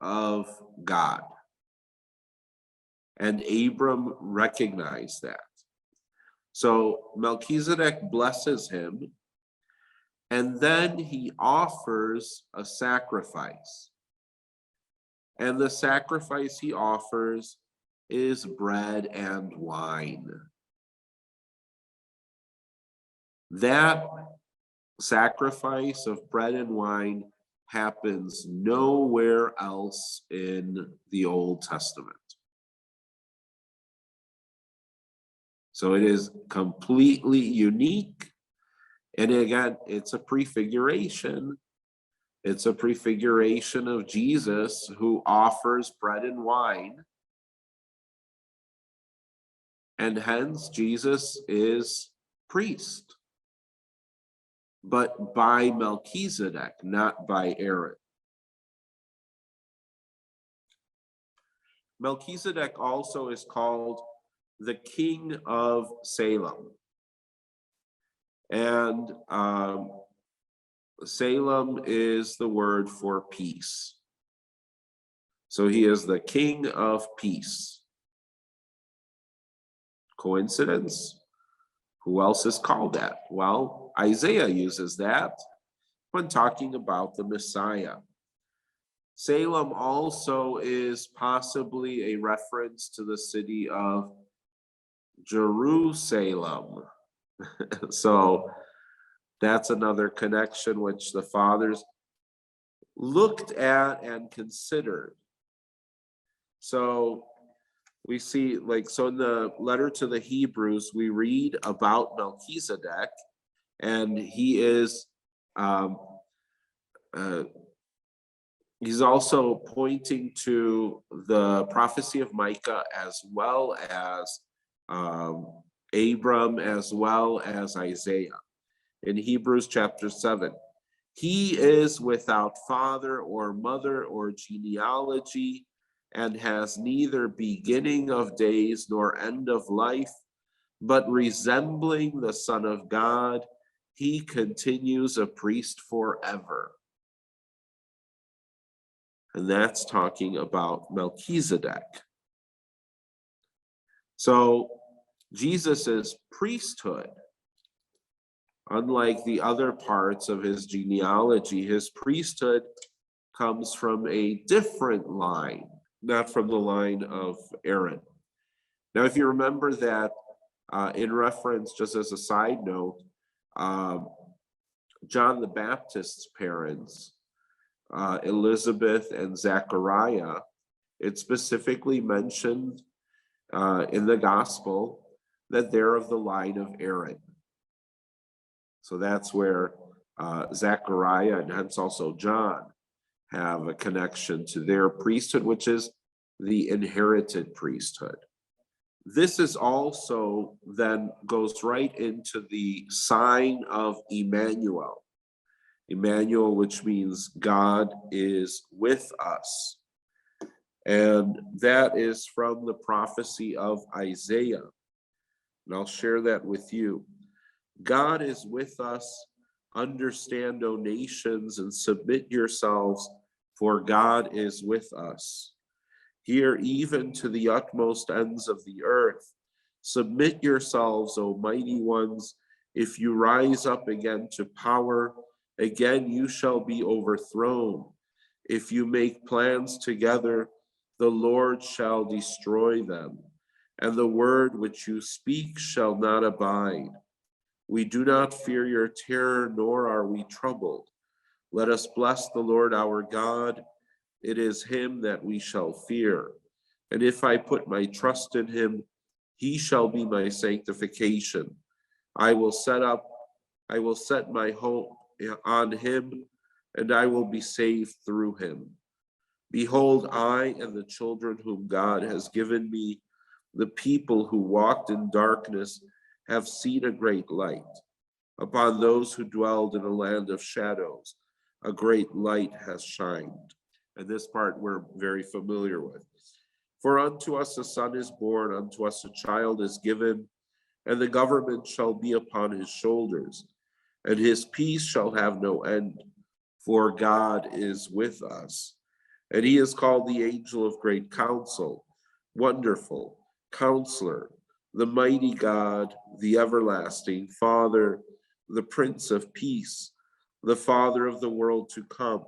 of God. And Abram recognized that. So Melchizedek blesses him, and then he offers a sacrifice. And the sacrifice he offers is bread and wine. That sacrifice of bread and wine happens nowhere else in the Old Testament. So it is completely unique. And again, it's a prefiguration. It's a prefiguration of Jesus, who offers bread and wine. And hence, Jesus is priest, but by Melchizedek, not by Aaron. Melchizedek also is called the king of Salem. And Salem is the word for peace. So he is the king of peace. Coincidence? Who else is called that? Well, Isaiah uses that when talking about the Messiah. Salem also is possibly a reference to the city of Jerusalem. So that's another connection which the fathers looked at and considered. So we see, so in the letter to the Hebrews, we read about Melchizedek, and he is, he's also pointing to the prophecy of Micah, as well as Abram, as well as Isaiah. In Hebrews chapter 7, he is without father or mother or genealogy, and has neither beginning of days nor end of life, but resembling the Son of God, he continues a priest forever. And that's talking about Melchizedek. So Jesus's priesthood, unlike the other parts of his genealogy, his priesthood comes from a different line, not from the line of Aaron. Now, if you remember that, in reference, just as a side note, John the Baptist's parents, Elizabeth and Zechariah, it's specifically mentioned in the gospel that they're of the line of Aaron. So that's where Zechariah, and hence also John, have a connection to their priesthood, which is the inherited priesthood. This is also then goes right into the sign of Emmanuel. Emmanuel, which means God is with us. And that is from the prophecy of Isaiah. And I'll share that with you. God is with us. Understand, O nations, and submit yourselves, for God is with us. Hear even to the utmost ends of the earth. Submit yourselves, O mighty ones. If you rise up again to power, again you shall be overthrown. If you make plans together, the Lord shall destroy them, and the word which you speak shall not abide. We do not fear your terror, nor are we troubled. Let us bless the Lord our God. It is him that we shall fear. And if I put my trust in him, he shall be my sanctification. I will set my hope on him, and I will be saved through him. Behold, I and the children whom God has given me, the people who walked in darkness, have seen a great light. Upon those who dwelled in a land of shadows, a great light has shined. And this part we're very familiar with. For unto us a son is born, unto us a child is given, and the government shall be upon his shoulders, and his peace shall have no end. For God is with us. And he is called the angel of great counsel, wonderful, counselor, the mighty God, the everlasting Father, the Prince of Peace, the Father of the world to come.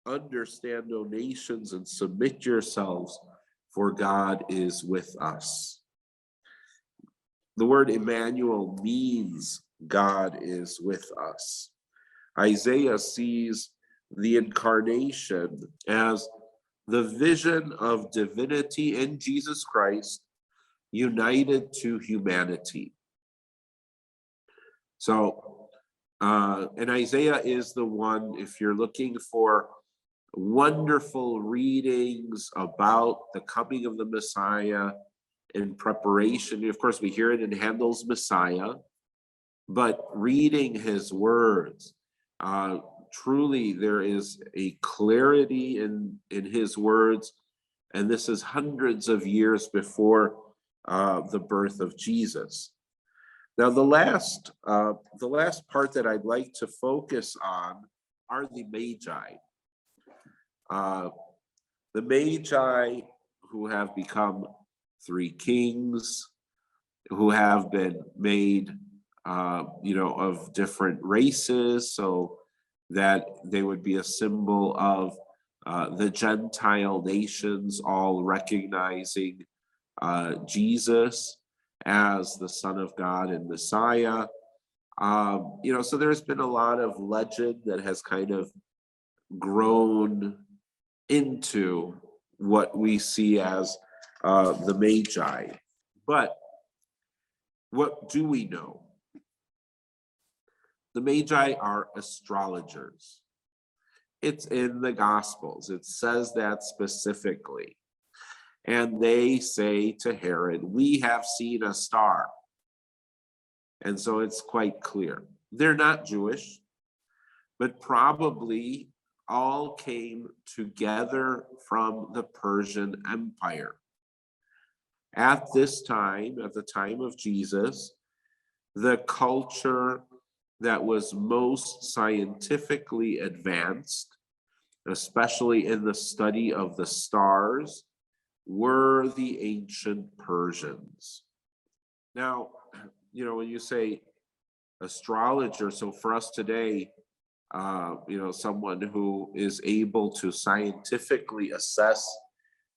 Understand, O nations, and submit yourselves, for God is with us. The word Emmanuel means God is with us. Isaiah sees the incarnation as the vision of divinity in Jesus Christ united to humanity. So, and Isaiah is the one, if you're looking for wonderful readings about the coming of the Messiah in preparation. Of course, we hear it in Handel's Messiah, but reading his words, truly there is a clarity in his words, and this is hundreds of years before the birth of Jesus. Now, the last part that I'd like to focus on are the Magi. The Magi, who have become three kings, who have been made, of different races, so that they would be a symbol of the Gentile nations, all recognizing Jesus as the Son of God and Messiah. So there's been a lot of legend that has kind of grown into what we see as the Magi. But what do we know? The Magi are astrologers. It's in the Gospels. It says that specifically. And they say to Herod, "We have seen a star." And so it's quite clear. They're not Jewish, but probably all came together from the Persian Empire. At this time, at the time of Jesus, the culture that was most scientifically advanced, especially in the study of the stars, were the ancient Persians. Now, when you say astrologer, so for us today, someone who is able to scientifically assess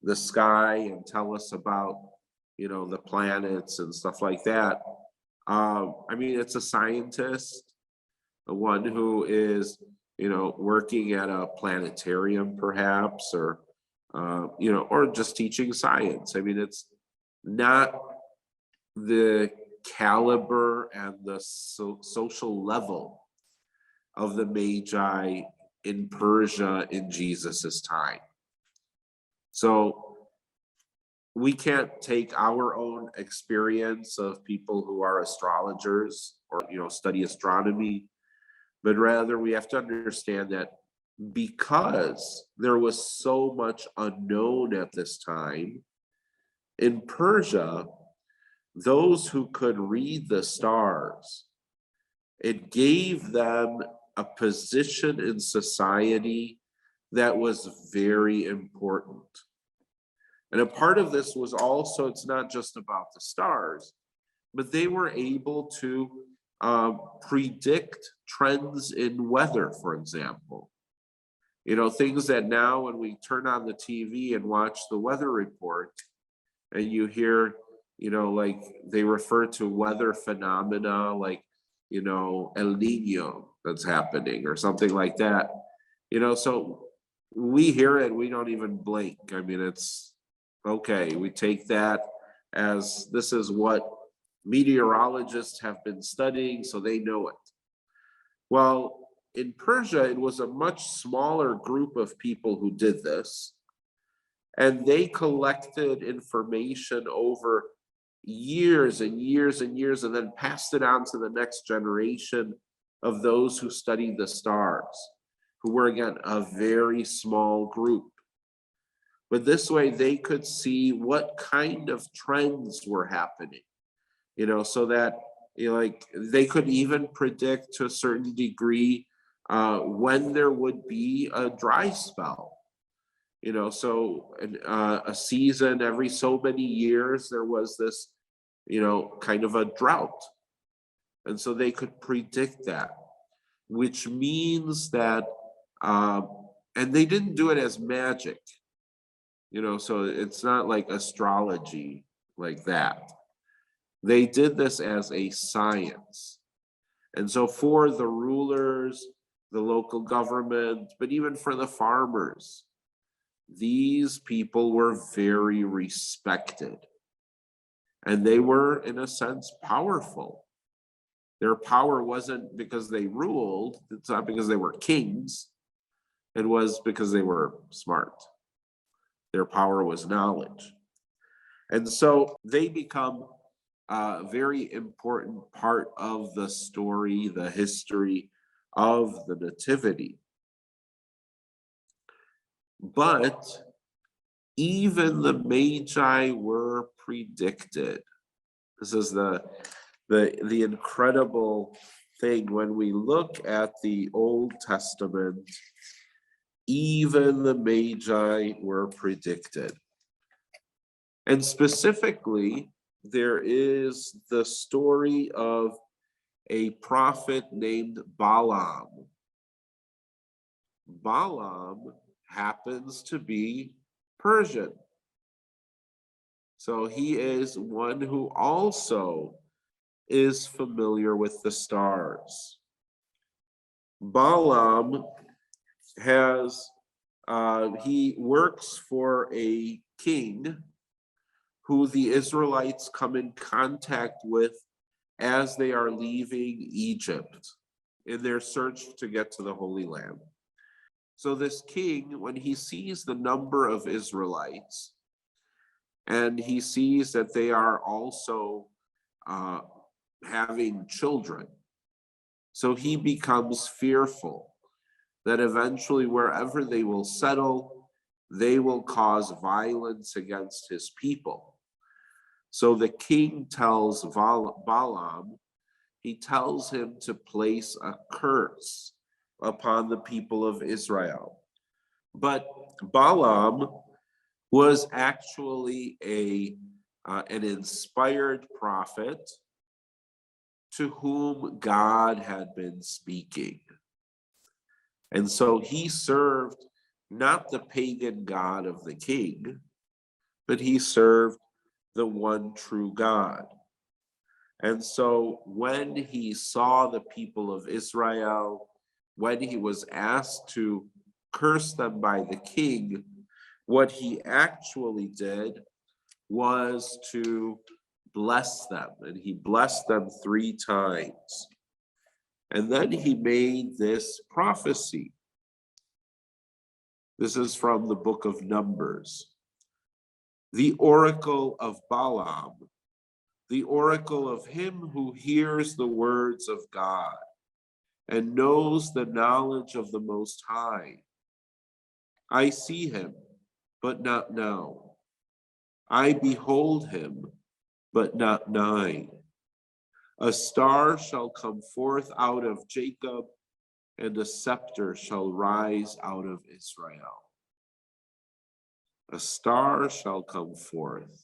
the sky and tell us about, the planets and stuff like that. It's a scientist, one who is, working at a planetarium perhaps, or just teaching science. It's not the caliber and the social level of the Magi in Persia in Jesus's time. So we can't take our own experience of people who are astrologers or, study astronomy, but rather we have to understand that because there was so much unknown at this time, in Persia, those who could read the stars, it gave them a position in society that was very important. And a part of this was also, it's not just about the stars, but they were able to predict trends in weather, for example. Things that now when we turn on the TV and watch the weather report and you hear, like they refer to weather phenomena like, El Nino that's happening or something like that. So we hear it, we don't even blink. I mean, it's okay. We take that as this is what meteorologists have been studying, so they know it. Well, in Persia, it was a much smaller group of people who did this, and they collected information over years and years and years, and then passed it on to the next generation of those who studied the stars, who were, again, a very small group. But this way, they could see what kind of trends were happening, so that like they could even predict to a certain degree when there would be a dry spell. So a season every so many years there was this, kind of a drought, and so they could predict that, which means that, and they didn't do it as magic, so it's not like astrology like that. They did this as a science. And so for the rulers, the local government, but even for the farmers, these people were very respected. And they were, in a sense, powerful. Their power wasn't because they ruled, it's not because they were kings, it was because they were smart. Their power was knowledge. And so they become a very important part of the story, the history of the Nativity. But even the Magi were predicted. This is the incredible thing when we look at the Old Testament. Even the Magi were predicted. And specifically, there is the story of a prophet named Balaam. Balaam happens to be Persian. So he is one who also is familiar with the stars. Balaam he works for a king who the Israelites come in contact with as they are leaving Egypt in their search to get to the Holy Land. So this king, when he sees the number of Israelites, and he sees that they are also having children, so he becomes fearful that eventually wherever they will settle, they will cause violence against his people. So the king tells Balaam, he tells him to place a curse upon the people of Israel. But Balaam was actually an inspired prophet to whom God had been speaking. And so he served not the pagan god of the king, but he served the one true God. And so when he saw the people of Israel, when he was asked to curse them by the king, what he actually did was to bless them, and he blessed them 3 times. And then he made this prophecy. This is from the book of Numbers. The oracle of Balaam, the oracle of him who hears the words of God and knows the knowledge of the Most High. I see him, but not now. I behold him, but not nigh. A star shall come forth out of Jacob, and a scepter shall rise out of Israel. A star shall come forth.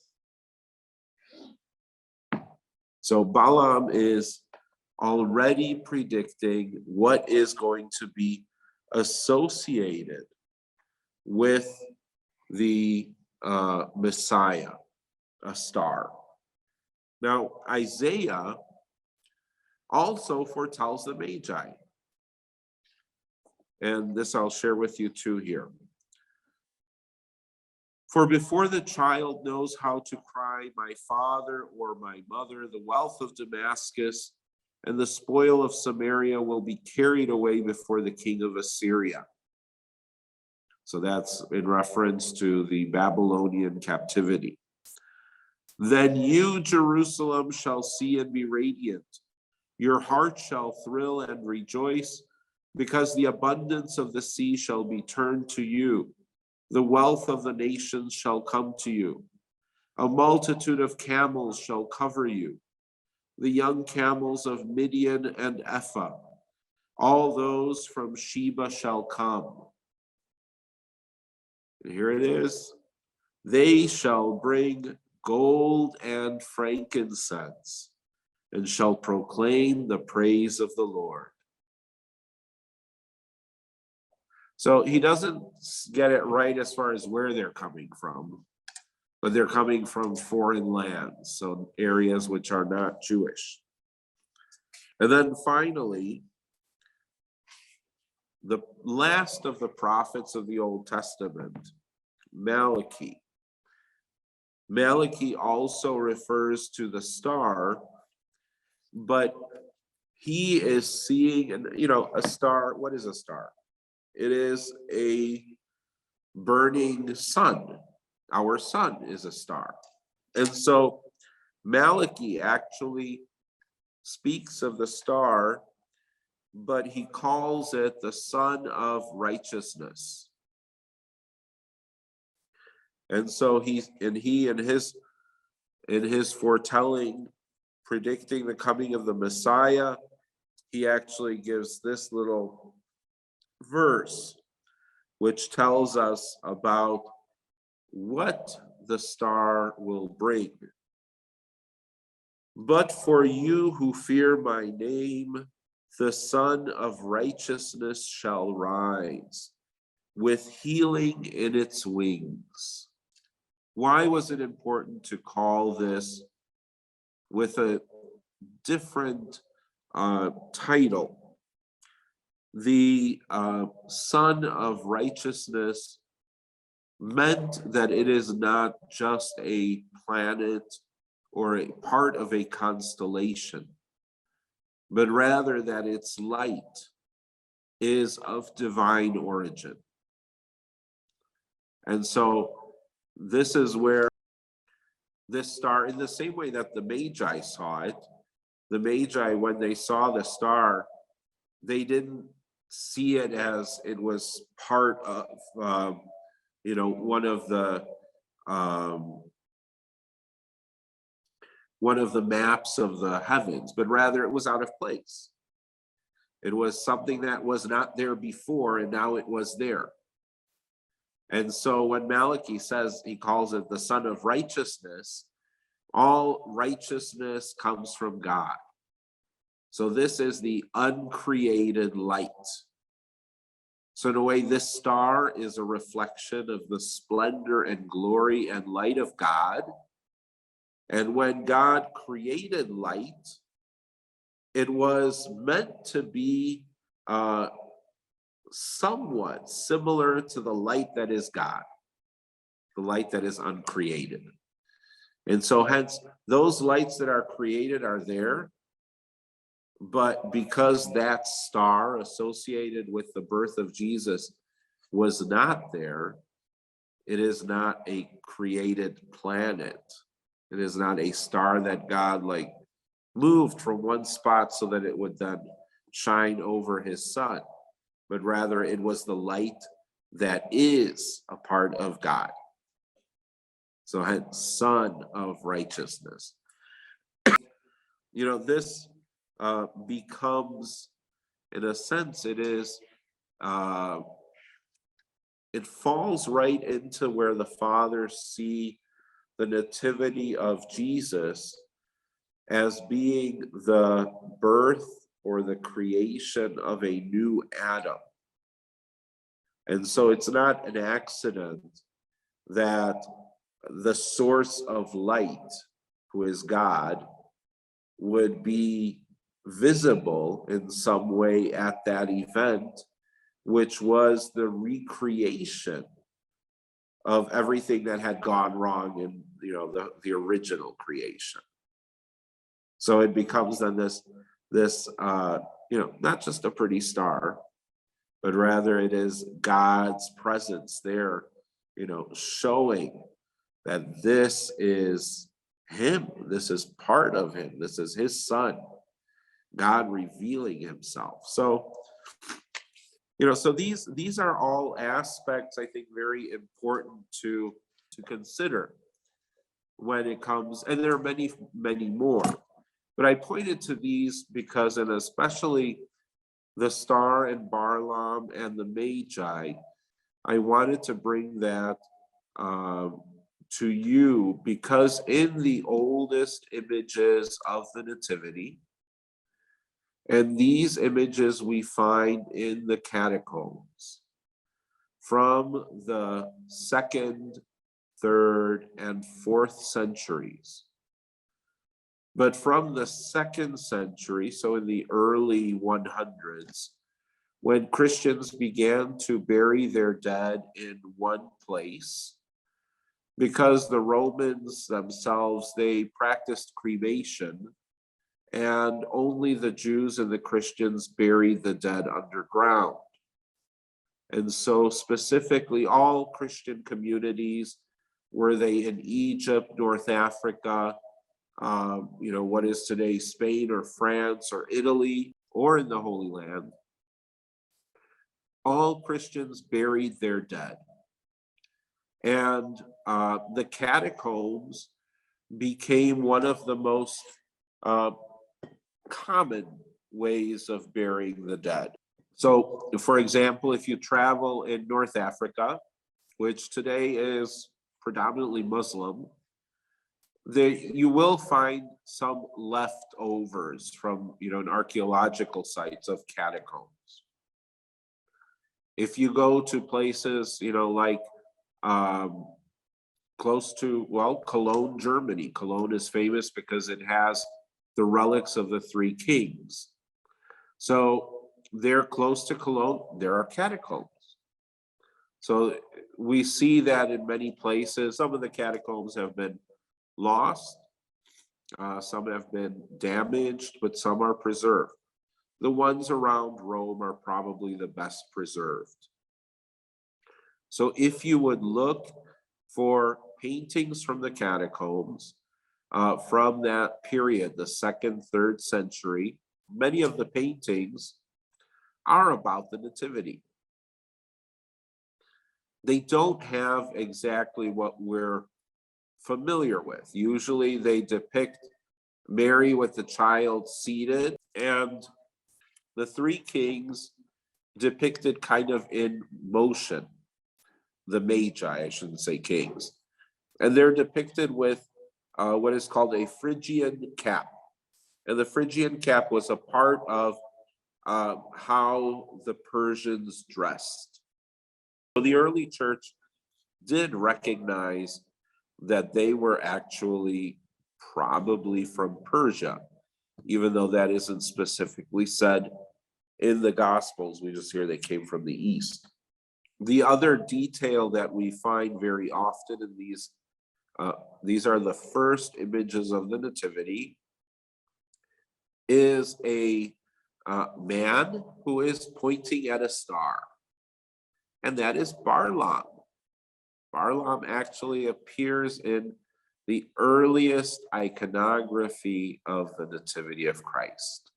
So Balaam is already predicting what is going to be associated with the Messiah, a star. Now, Isaiah also foretells the Magi. And this I'll share with you too here. For before the child knows how to cry, my father or my mother, the wealth of Damascus and the spoil of Samaria will be carried away before the king of Assyria. So that's in reference to the Babylonian captivity. Then you, Jerusalem, shall see and be radiant. Your heart shall thrill and rejoice, because the abundance of the sea shall be turned to you. The wealth of the nations shall come to you. A multitude of camels shall cover you. The young camels of Midian and Ephah, all those from Sheba shall come. And here it is. They shall bring gold and frankincense, and shall proclaim the praise of the Lord. So he doesn't get it right as far as where they're coming from, but they're coming from foreign lands, so areas which are not Jewish. And then finally, the last of the prophets of the Old Testament, Malachi. Malachi also refers to the star, but he is seeing, and a star. What is a star? It is a burning sun. Our sun is a star. And so Malachi actually speaks of the star, but he calls it the sun of righteousness. And so in his foretelling, predicting the coming of the Messiah, he actually gives this little verse, which tells us about what the star will bring. But for you who fear my name, the Sun of Righteousness shall rise, with healing in its wings. Why was it important to call this with a different title? The Sun of Righteousness meant that it is not just a planet or a part of a constellation, but rather that its light is of divine origin. And so this is where this star, in the same way that the Magi saw it, the Magi, when they saw the star, they didn't see it as it was part of, one of the maps of the heavens, but rather it was out of place. It was something that was not there before, and now it was there. And so when Malachi says, he calls it the Sun of Righteousness, all righteousness comes from God. So this is the uncreated light. So in a way, this star is a reflection of the splendor and glory and light of God. And when God created light, it was meant to be somewhat similar to the light that is God, the light that is uncreated. And so hence, those lights that are created are there, but because that star associated with the birth of Jesus was not there, it is not a created planet. It is not a star that God moved from one spot so that it would then shine over his son, but rather it was the light that is a part of God. So hence, Son of Righteousness. This becomes, in a sense, it falls right into where the fathers see the nativity of Jesus as being the birth or the creation of a new Adam. And so it's not an accident that the source of light, who is God, would be visible in some way at that event, which was the recreation of everything that had gone wrong in the original creation. So it becomes then this not just a pretty star, but rather it is God's presence there, showing that this is him, this is part of him, this is his son, God revealing himself. So these are all aspects, I think, very important to consider when it comes, and there are many, many more. But I pointed to these because, and especially the star and Barlam and the Magi, I wanted to bring that to you because in the oldest images of the Nativity, and these images we find in the catacombs from the 2nd, 3rd, and 4th centuries. But from the 2nd century, so in the early 100s, when Christians began to bury their dead in one place, because the Romans themselves, they practiced cremation, and only the Jews and the Christians buried the dead underground. And so specifically all Christian communities, were they in Egypt, North Africa, what is today Spain or France or Italy, or in the Holy Land, all Christians buried their dead. And the catacombs became one of the most common ways of burying the dead. So, for example, if you travel in North Africa, which today is predominantly Muslim, you will find some leftovers from, in archaeological sites of catacombs. If you go to places, like close to, Cologne, Germany. Cologne is famous because it has the relics of the 3 kings. So they're close to Cologne, there are catacombs. So we see that in many places. Some of the catacombs have been lost, some have been damaged, but some are preserved. The ones around Rome are probably the best preserved. So if you would look for paintings from the catacombs from that period, the 2nd, 3rd century, many of the paintings are about the Nativity. They don't have exactly what we're familiar with. Usually they depict Mary with the child seated, and the 3 kings depicted kind of in motion. The Magi, I shouldn't say kings. And they're depicted with what is called a Phrygian cap. And the Phrygian cap was a part of how the Persians dressed. So the early church did recognize that they were actually probably from Persia, even though that isn't specifically said in the Gospels. We just hear they came from the East. The other detail that we find very often in these are the first images of the Nativity, is a man who is pointing at a star, and that is Barlam. Barlam actually appears in the earliest iconography of the Nativity of Christ.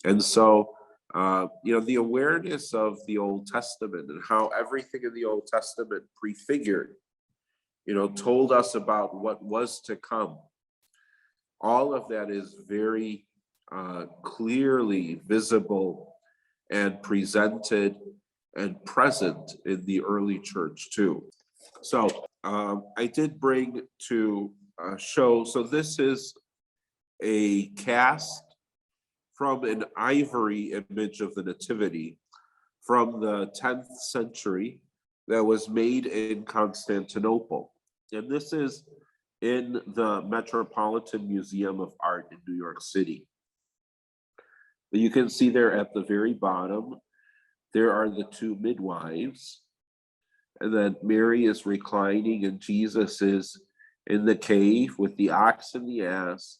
And so, the awareness of the Old Testament and how everything in the Old Testament prefigured, told us about what was to come. All of that is very clearly visible and presented and present in the early church too. So I did bring to show, so this is a cast from an ivory image of the Nativity from the 10th century that was made in Constantinople. And this is in the Metropolitan Museum of Art in New York City. But you can see there at the very bottom, there are the two midwives, and then Mary is reclining and Jesus is in the cave with the ox and the ass,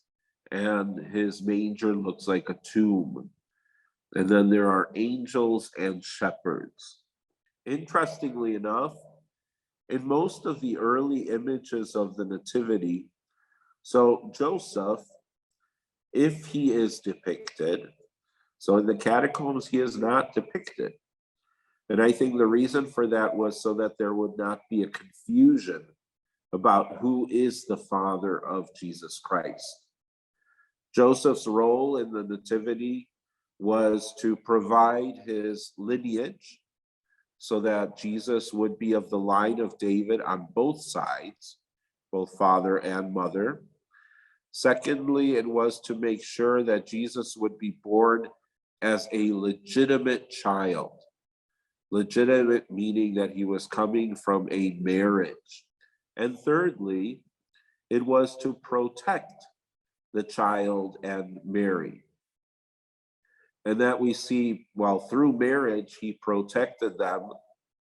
and his manger looks like a tomb. And then there are angels and shepherds. Interestingly enough, in most of the early images of the Nativity, so Joseph, if he is depicted, so in the catacombs, he is not depicted. And I think the reason for that was so that there would not be a confusion about who is the father of Jesus Christ. Joseph's role in the Nativity was to provide his lineage so that Jesus would be of the line of David on both sides, both father and mother. Secondly, it was to make sure that Jesus would be born as a legitimate child. Legitimate meaning that he was coming from a marriage. And thirdly, it was to protect the child and Mary. And that we see, well, through marriage, he protected them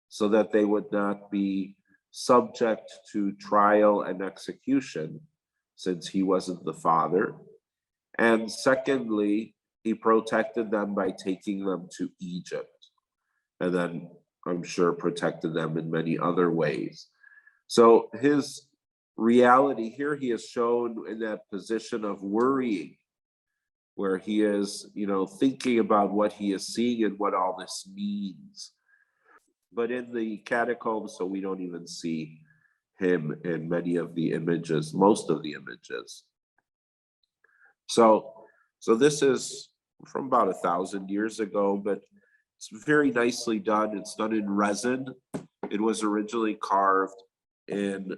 so that they would not be subject to trial and execution, since he wasn't the father. And secondly, he protected them by taking them to Egypt. And then I'm sure protected them in many other ways. So his reality here, he is shown in that position of worrying, where he is, thinking about what he is seeing and what all this means. But in the catacombs, so we don't even see him in many of the images, most of the images. So this is from about 1,000 years ago, but it's very nicely done. It's done in resin. It was originally carved in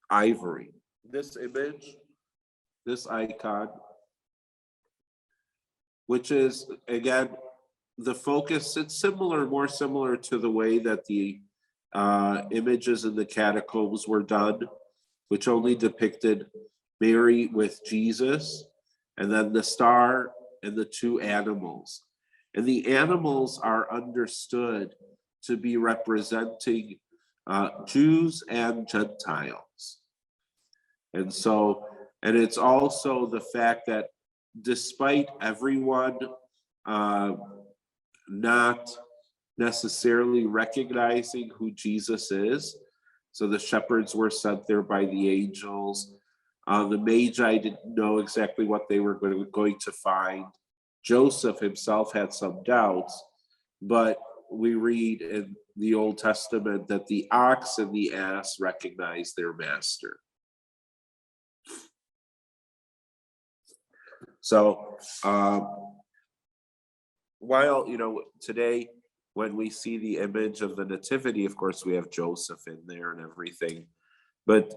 ivory. This image, this icon, which is, again, the focus, it's more similar to the way that the images in the catacombs were done, which only depicted Mary with Jesus, and then the star and the two animals. And the animals are understood to be representing Jews and Gentiles. And it's also the fact that despite everyone not necessarily recognizing who Jesus is, so the shepherds were sent there by the angels. The Magi didn't know exactly what they were going to find. Joseph himself had some doubts, but we read in the Old Testament that the ox and the ass recognize their master. So while, today, when we see the image of the Nativity, of course, we have Joseph in there and everything. But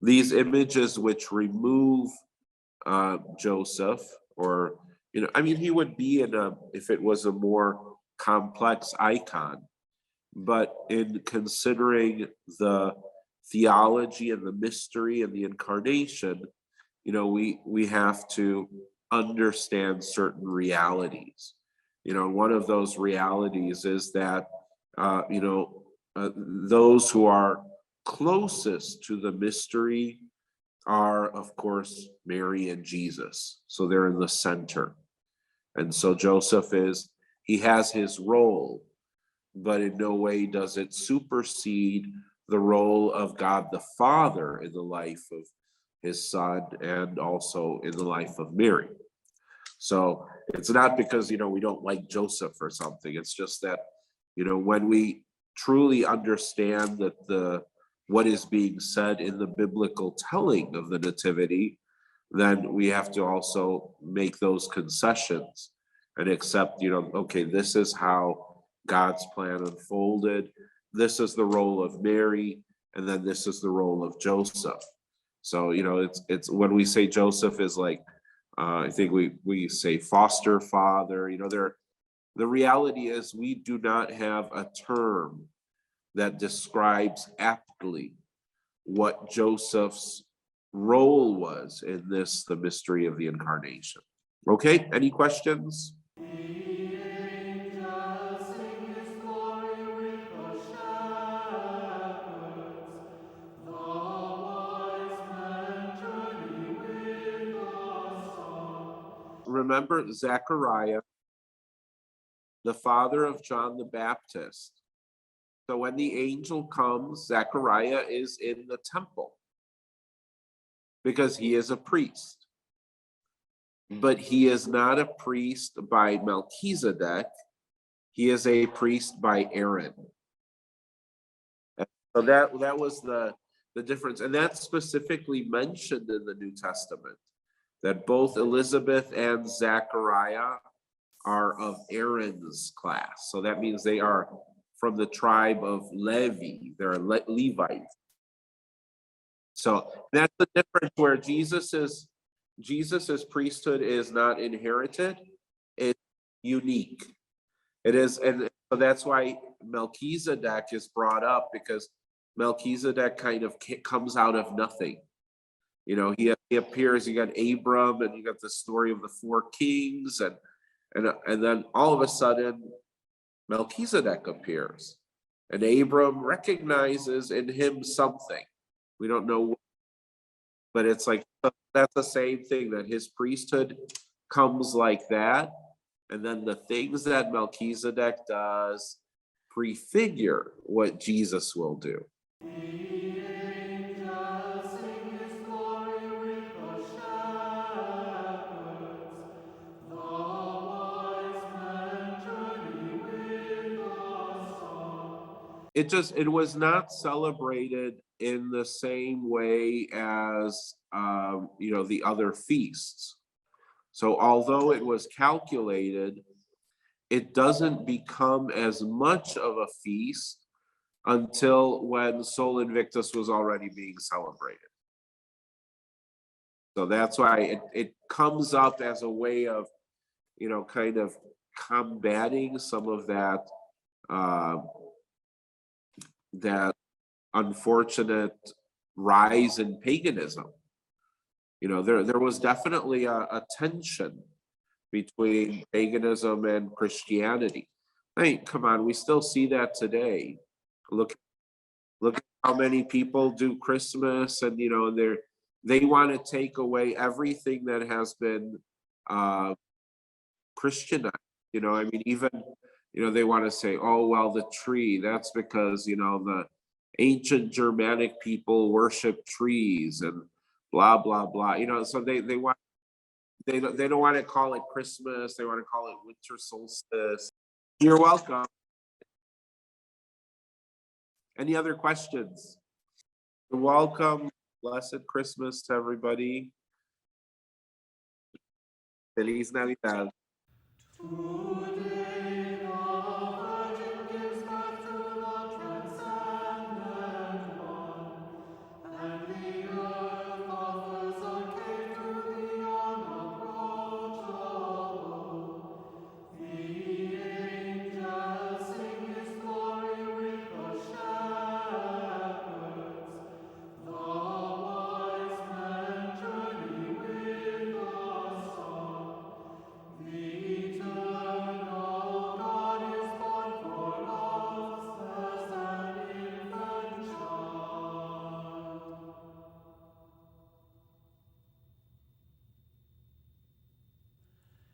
these images which remove Joseph, or, he would be if it was a more complex icon. But in considering the theology and the mystery and the incarnation, we have to understand certain realities. One of those realities is that, those who are closest to the mystery are, of course, Mary and Jesus. So they're in the center. And so Joseph he has his role, but in no way does it supersede the role of God the Father in the life of his son and also in the life of Mary. So it's not because, we don't like Joseph or something. It's just that, when we truly understand that what is being said in the biblical telling of the Nativity, then we have to also make those concessions and accept, okay, this is how God's plan unfolded. This is the role of Mary, and then this is the role of Joseph. So, it's when we say Joseph is like, I think we say foster father, the reality is we do not have a term that describes aptly what Joseph's role was in the mystery of the incarnation. Okay, any questions? The angels sing his glory with the shepherds. The wise men journey with the song. Remember Zechariah, the father of John the Baptist. So when the angel comes, Zechariah is in the temple because he is a priest. But he is not a priest by Melchizedek, he is a priest by Aaron. So that was the difference. And that's specifically mentioned in the New Testament, that both Elizabeth and Zechariah are of Aaron's class. So that means they are from the tribe of Levi. They're Levites. So that's the difference where Jesus's priesthood is not inherited, it's unique. It is, and so that's why Melchizedek is brought up, because Melchizedek kind of comes out of nothing. He appears, you got Abram, and you got the story of the four kings, and then all of a sudden Melchizedek appears, and Abram recognizes in him something. We don't know what, but it's like that's the same thing, that his priesthood comes like that, and then the things that Melchizedek does prefigure what Jesus will do. The angels sing his glory with the shepherds. The wise men journey with the song. It was not celebrated in the same way as the other feasts. So although it was calculated, it doesn't become as much of a feast until when Sol Invictus was already being celebrated. So that's why it comes up as a way of, kind of combating some of that that unfortunate rise in paganism. There was definitely a tension between paganism and Christianity. Hey, come on, we still see that today. Look at how many people do Christmas, and they want to take away everything that has been Christianized. I mean, even they want to say, oh well, the tree. That's because the ancient Germanic people worship trees and blah blah blah. So they want they don't want to call it Christmas. They want to call it winter solstice. You're welcome. Any other questions? You're welcome. Blessed Christmas to everybody. Feliz Navidad.